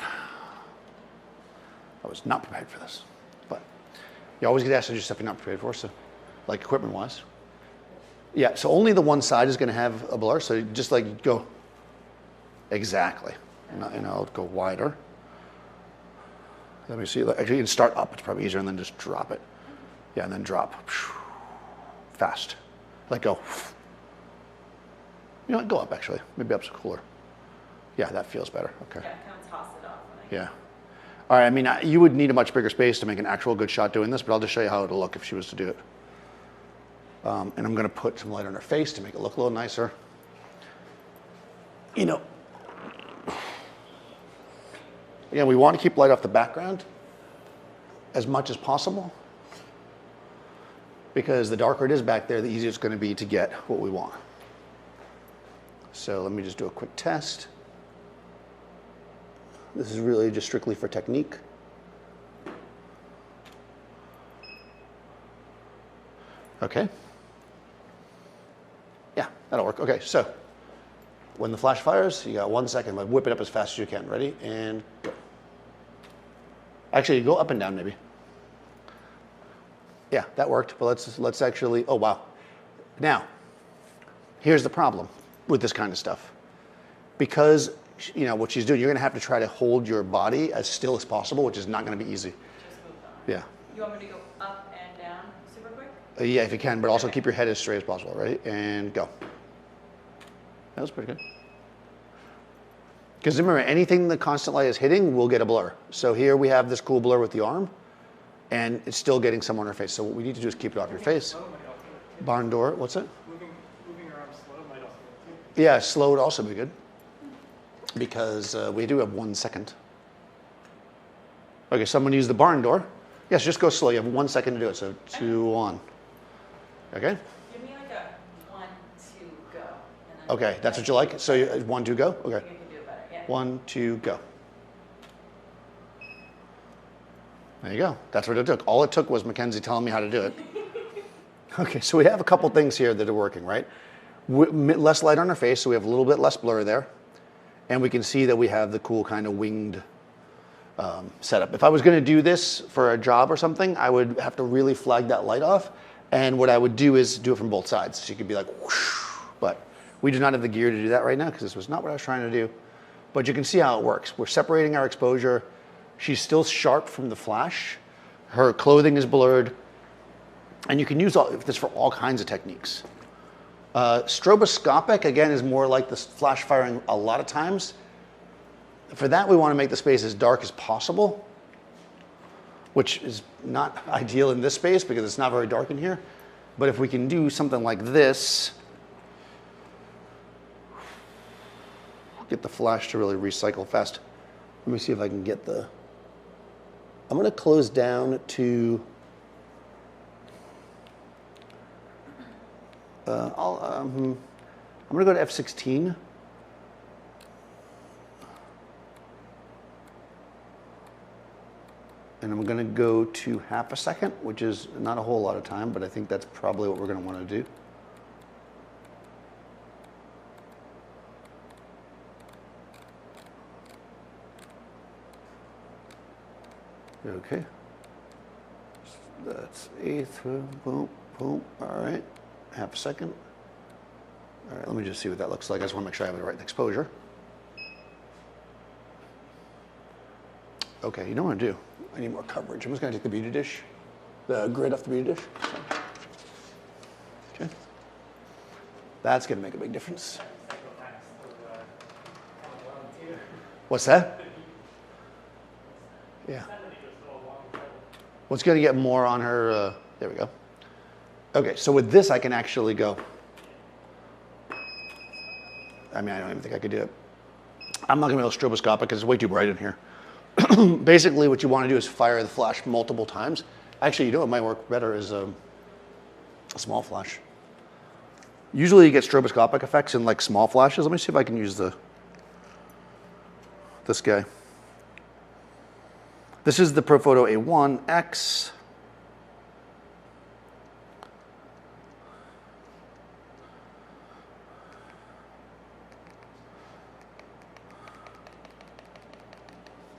I was not prepared for this, but you always get asked to do stuff you're not prepared for, so like equipment-wise. Yeah, so only the one side is going to have a blur, so just like go exactly, and I'll go wider. Let me see. Actually, you can start up. It's probably easier, and then just drop it. Yeah, and then drop. Fast. Let go. You know what? Go up, actually. Maybe up's cooler. Yeah, that feels better. Okay. Yeah, kind of toss it off. Yeah. All right, I mean, you would need a much bigger space to make an actual good shot doing this, but I'll just show you how it'll look if she was to do it. And I'm going to put some light on her face to make it look a little nicer. You know, again, we want to keep light off the background as much as possible, because the darker it is back there, the easier it's going to be to get what we want. So let me just do a quick test. This is really just strictly for technique. Okay. Yeah, that'll work. Okay, so when the flash fires, you got 1 second, but whip it up as fast as you can. Ready? And go. Actually, go up and down maybe. Yeah, that worked, but let's actually, oh wow. Now, here's the problem with this kind of stuff. Because, you know, what she's doing, you're gonna have to try to hold your body as still as possible, which is not gonna be easy. Just move on. Yeah. You want me to go up and down super quick? Yeah, if you can, but also keep your head as straight as possible. Ready? And go. That was pretty good. Because remember, anything the constant light is hitting will get a blur. So here we have this cool blur with the arm, and it's still getting some on her face. So what we need to do is keep it off your face. Barn door, what's it? Moving her arm slow might also work too. Yeah, slow would also be good. Because we do have 1 second. Okay, someone use the barn door. Yes, just go slow. You have 1 second to do it. So 2, 1. Okay? Give me like a 1, 2, go. And then Okay, that's what you like? So 1, 2, go? Okay. I think I can do it better. Yeah. 1, 2, go. There you go. That's what it took. All it took was Mackenzie telling me how to do it. Okay, so we have a couple things here that are working, right? Less light on her face, so we have a little bit less blur there. And we can see that we have the cool kind of winged setup. If I was going to do this for a job or something, I would have to really flag that light off. And what I would do is do it from both sides. So you could be like, whoosh. But we do not have the gear to do that right now because this was not what I was trying to do. But you can see how it works. We're separating our exposure. She's still sharp from the flash. Her clothing is blurred. And you can use this for all kinds of techniques. Stroboscopic, again, is more like the flash firing a lot of times. For that, we want to make the space as dark as possible, which is not ideal in this space because it's not very dark in here. But if we can do something like this, get the flash to really recycle fast. Let me see if I can get the, I'm going to close down to, I'm going to go to F16. And I'm going to go to half a second, which is not a whole lot of time, but I think that's probably what we're going to want to do. Okay. That's eighth, boom, boom. All right. Half a second. All right, let me just see what that looks like. I just want to make sure I have the right exposure. Okay, you know what I'm gonna do? I need more coverage. I'm just gonna take the beauty dish, the grid off the beauty dish. Okay. That's gonna make a big difference. What's that? Yeah. What's gonna get more on her, there we go. Okay, so with this I can actually go. I mean, I don't even think I could do it. I'm not gonna be able to stroboscopic because it's way too bright in here. Basically, what you want to do is fire the flash multiple times. Actually, you know what might work better is a small flash. Usually you get stroboscopic effects in like small flashes. Let me see if I can use this guy. This is the Profoto A1x.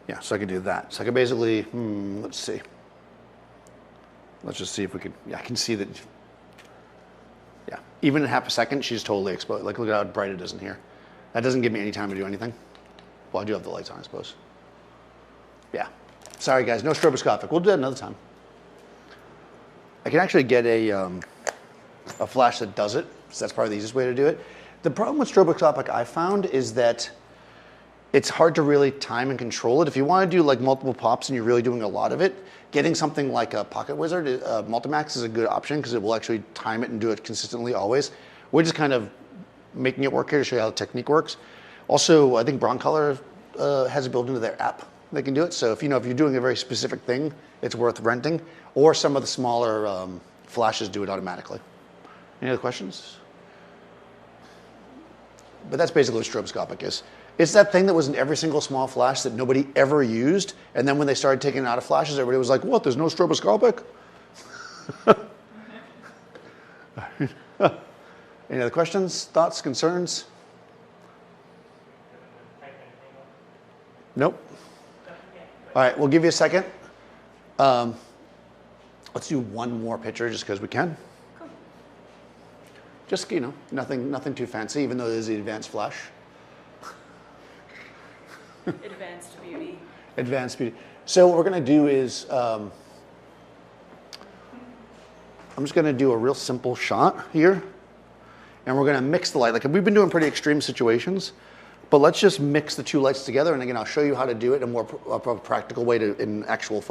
Yeah, so I can do that. So I can basically, let's see. Let's just see if we can, yeah, I can see that, yeah. Even in half a second, she's totally exposed. Like, look at how bright it is in here. That doesn't give me any time to do anything. Well, I do have the lights on, I suppose. Yeah. Sorry, guys, no stroboscopic. We'll do that another time. I can actually get a flash that does it, so that's probably the easiest way to do it. The problem with stroboscopic I found is that it's hard to really time and control it. If you want to do like multiple pops and you're really doing a lot of it, getting something like a Pocket Wizard, Multimax is a good option because it will actually time it and do it consistently always. We're just kind of making it work here to show you how the technique works. Also, I think Broncolor has it built into their app. They can do it. So if you know if you're doing a very specific thing, it's worth renting. Or some of the smaller flashes do it automatically. Any other questions? But that's basically what stroboscopic is. It's that thing that was in every single small flash that nobody ever used. And then when they started taking it out of flashes, everybody was like, what, there's no stroboscopic? Any other questions, thoughts, concerns? Nope. All right, we'll give you a second. Let's do one more picture just because we can. Just, you know, nothing too fancy, even though it is the advanced flash. Advanced beauty. Advanced beauty. So what we're going to do is, I'm just going to do a real simple shot here. And we're going to mix the light. Like we've been doing pretty extreme situations, but let's just mix the two lights together. And again, I'll show you how to do it in a more practical way in an actual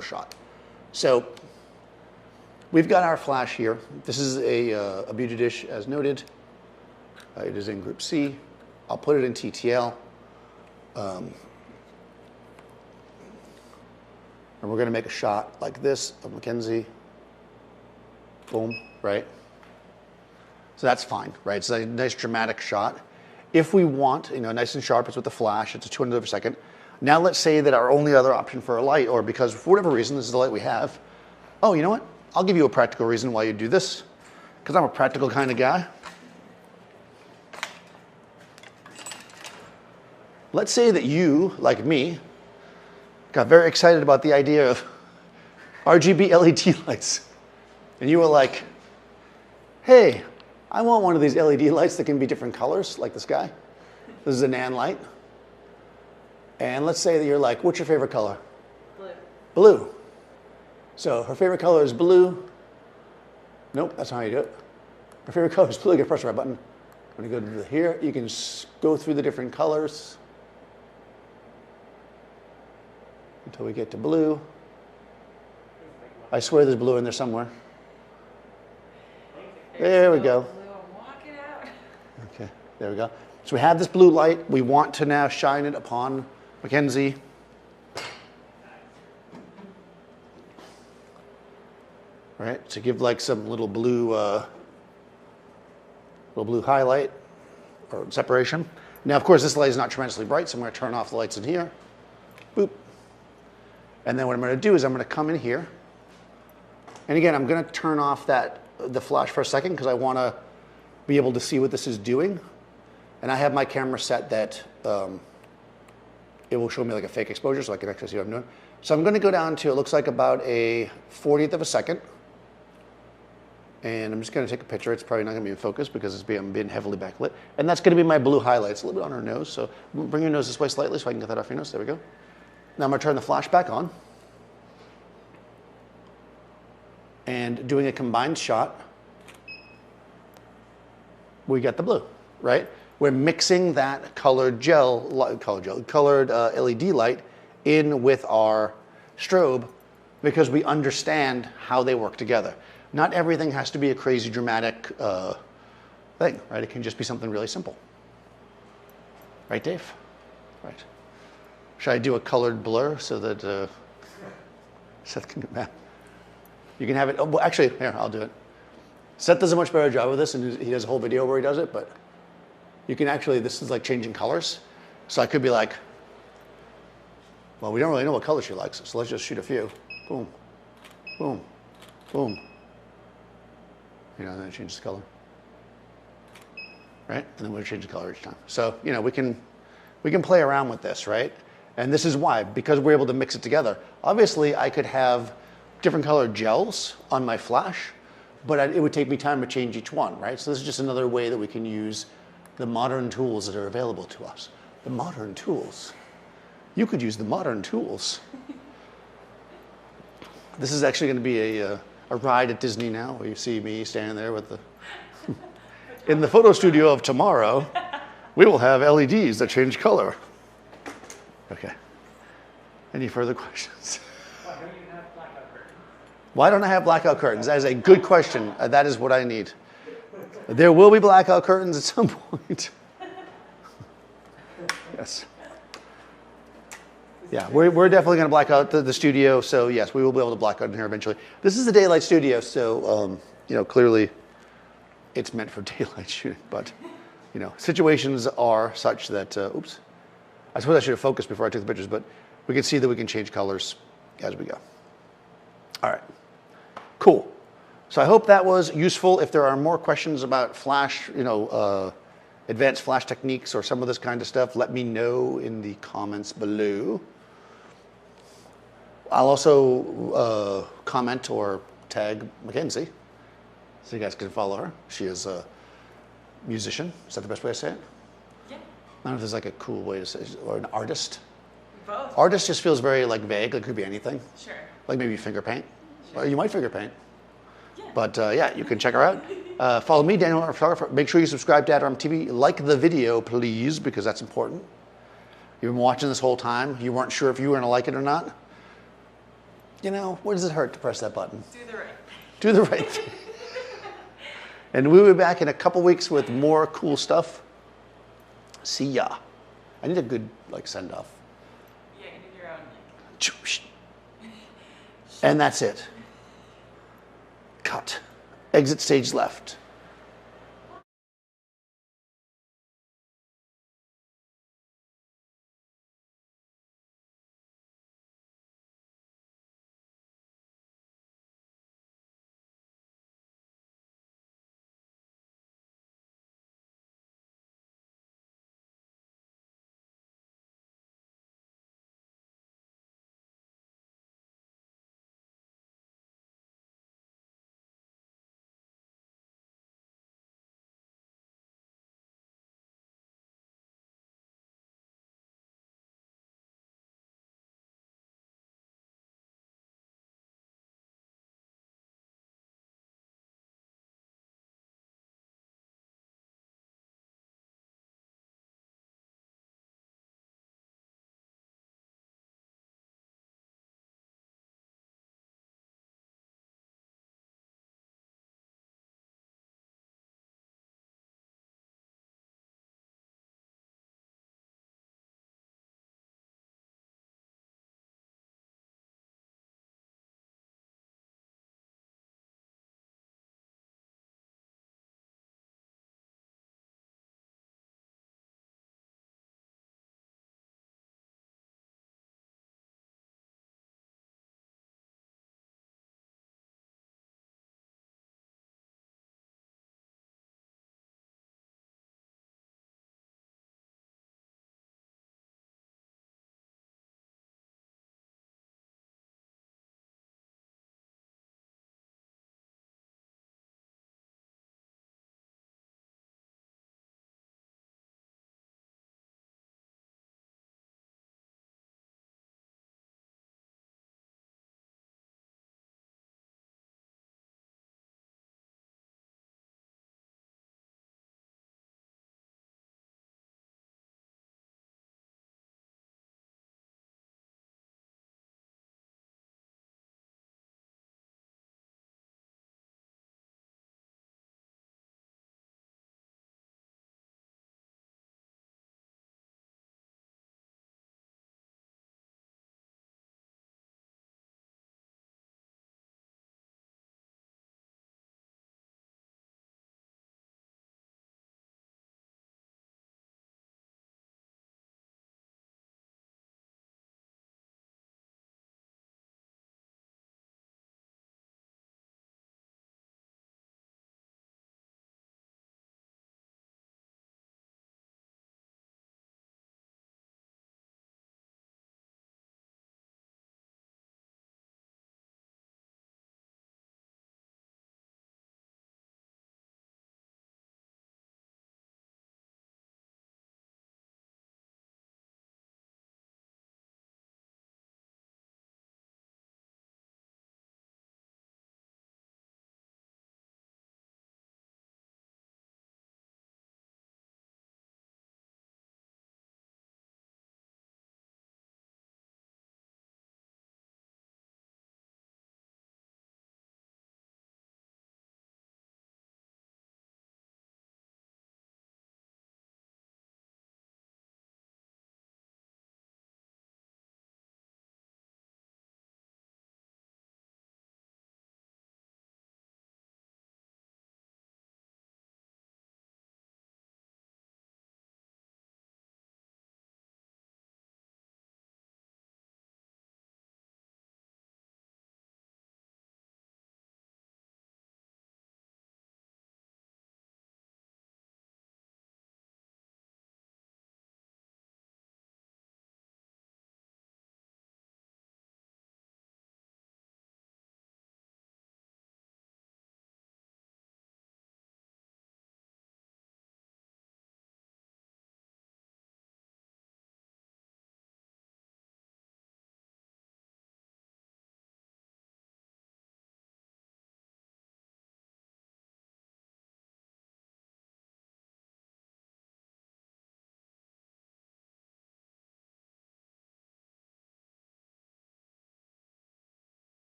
shot. So we've got our flash here. This is a beauty dish as noted. It is in group C. I'll put it in TTL. And we're going to make a shot like this of Mackenzie. Boom, right? So that's fine, right? It's a nice dramatic shot. If we want, you know, nice and sharp, it's with the flash, it's a 200 per second. Now let's say that our only other option for a light, or because for whatever reason, this is the light we have. Oh, you know what? I'll give you a practical reason why you do this, because I'm a practical kind of guy. Let's say that you, like me, got very excited about the idea of RGB LED lights. And you were like, hey, I want one of these LED lights that can be different colors, like this guy. This is a NAND light. And let's say that you're like, what's your favorite color? Blue. Blue. So her favorite color is blue. Nope, that's not how you do it. Her favorite color is blue. You gotta press the right button. When you go to here, you can go through the different colors until we get to blue. I swear there's blue in there somewhere. There we go. Blue, walk it out. Okay, there we go. So we have this blue light. We want to now shine it upon Mackenzie. Right, to give like some little blue highlight or separation. Now, of course, this light is not tremendously bright, so I'm going to turn off the lights in here. Boop. And then what I'm going to do is I'm going to come in here. And again, I'm going to turn off the flash for a second because I want to be able to see what this is doing. And I have my camera set that it will show me like a fake exposure so I can actually see what I'm doing. So I'm going to go down to, it looks like about a 40th of a second. And I'm just going to take a picture. It's probably not going to be in focus because it's being heavily backlit. And that's going to be my blue highlights, a little bit on her nose. So bring your nose this way slightly so I can get that off your nose. There we go. Now I'm going to turn the flash back on. And doing a combined shot, we get the blue, right? We're mixing that colored LED light in with our strobe because we understand how they work together. Not everything has to be a crazy dramatic thing, right? It can just be something really simple. Right, Dave? Right. Should I do a colored blur so that Seth can do that? You can have it, oh, well, actually, here, I'll do it. Seth does a much better job with this, and he does a whole video where he does it, but you can actually, this is like changing colors. So I could be like, well, we don't really know what color she likes, so let's just shoot a few. Boom, boom, boom. You know, and then it changes the color. Right? And then we'll change the color each time. So, you know, we can play around with this, right? And this is why, because we're able to mix it together. Obviously, I could have different colored gels on my flash, but it would take me time to change each one, right? So this is just another way that we can use the modern tools that are available to us. The modern tools. You could use the modern tools. This is actually going to be a ride at Disney now, where you see me standing there with the... In the photo studio of tomorrow, we will have LEDs that change color. Okay. Any further questions? Why don't you have blackout curtains? Why don't I have blackout curtains? That is a good question. That is what I need. There will be blackout curtains at some point. Yes. Yeah, we're definitely going to black out the studio. So yes, we will be able to black out in here eventually. This is the daylight studio, so you know, clearly it's meant for daylight shooting. But you know, situations are such that oops. I suppose I should have focused before I took the pictures, but we can see that we can change colors as we go. All right, cool. So I hope that was useful. If there are more questions about flash, you know, advanced flash techniques or some of this kind of stuff, let me know in the comments below. I'll also comment or tag Mackenzie so you guys can follow her. She is a musician. Is that the best way to say it? Yeah. I don't know if there's like a cool way to say it, or an artist. Both. Artist just feels very like vague. Like it could be anything. Sure. Like maybe finger paint. Sure. Or you might finger paint. Yeah. But yeah, you can check her out. Follow me, Daniel Norton Photographer. Make sure you subscribe to Adorama TV. Like the video, please, because that's important. You've been watching this whole time. You weren't sure if you were going to like it or not. You know, what does it hurt to press that button? Do the right. Do the right thing. And we'll be back in a couple weeks with more cool stuff. See ya. I need a good like send off. Yeah, you need your own. And that's it. Cut. Exit stage left.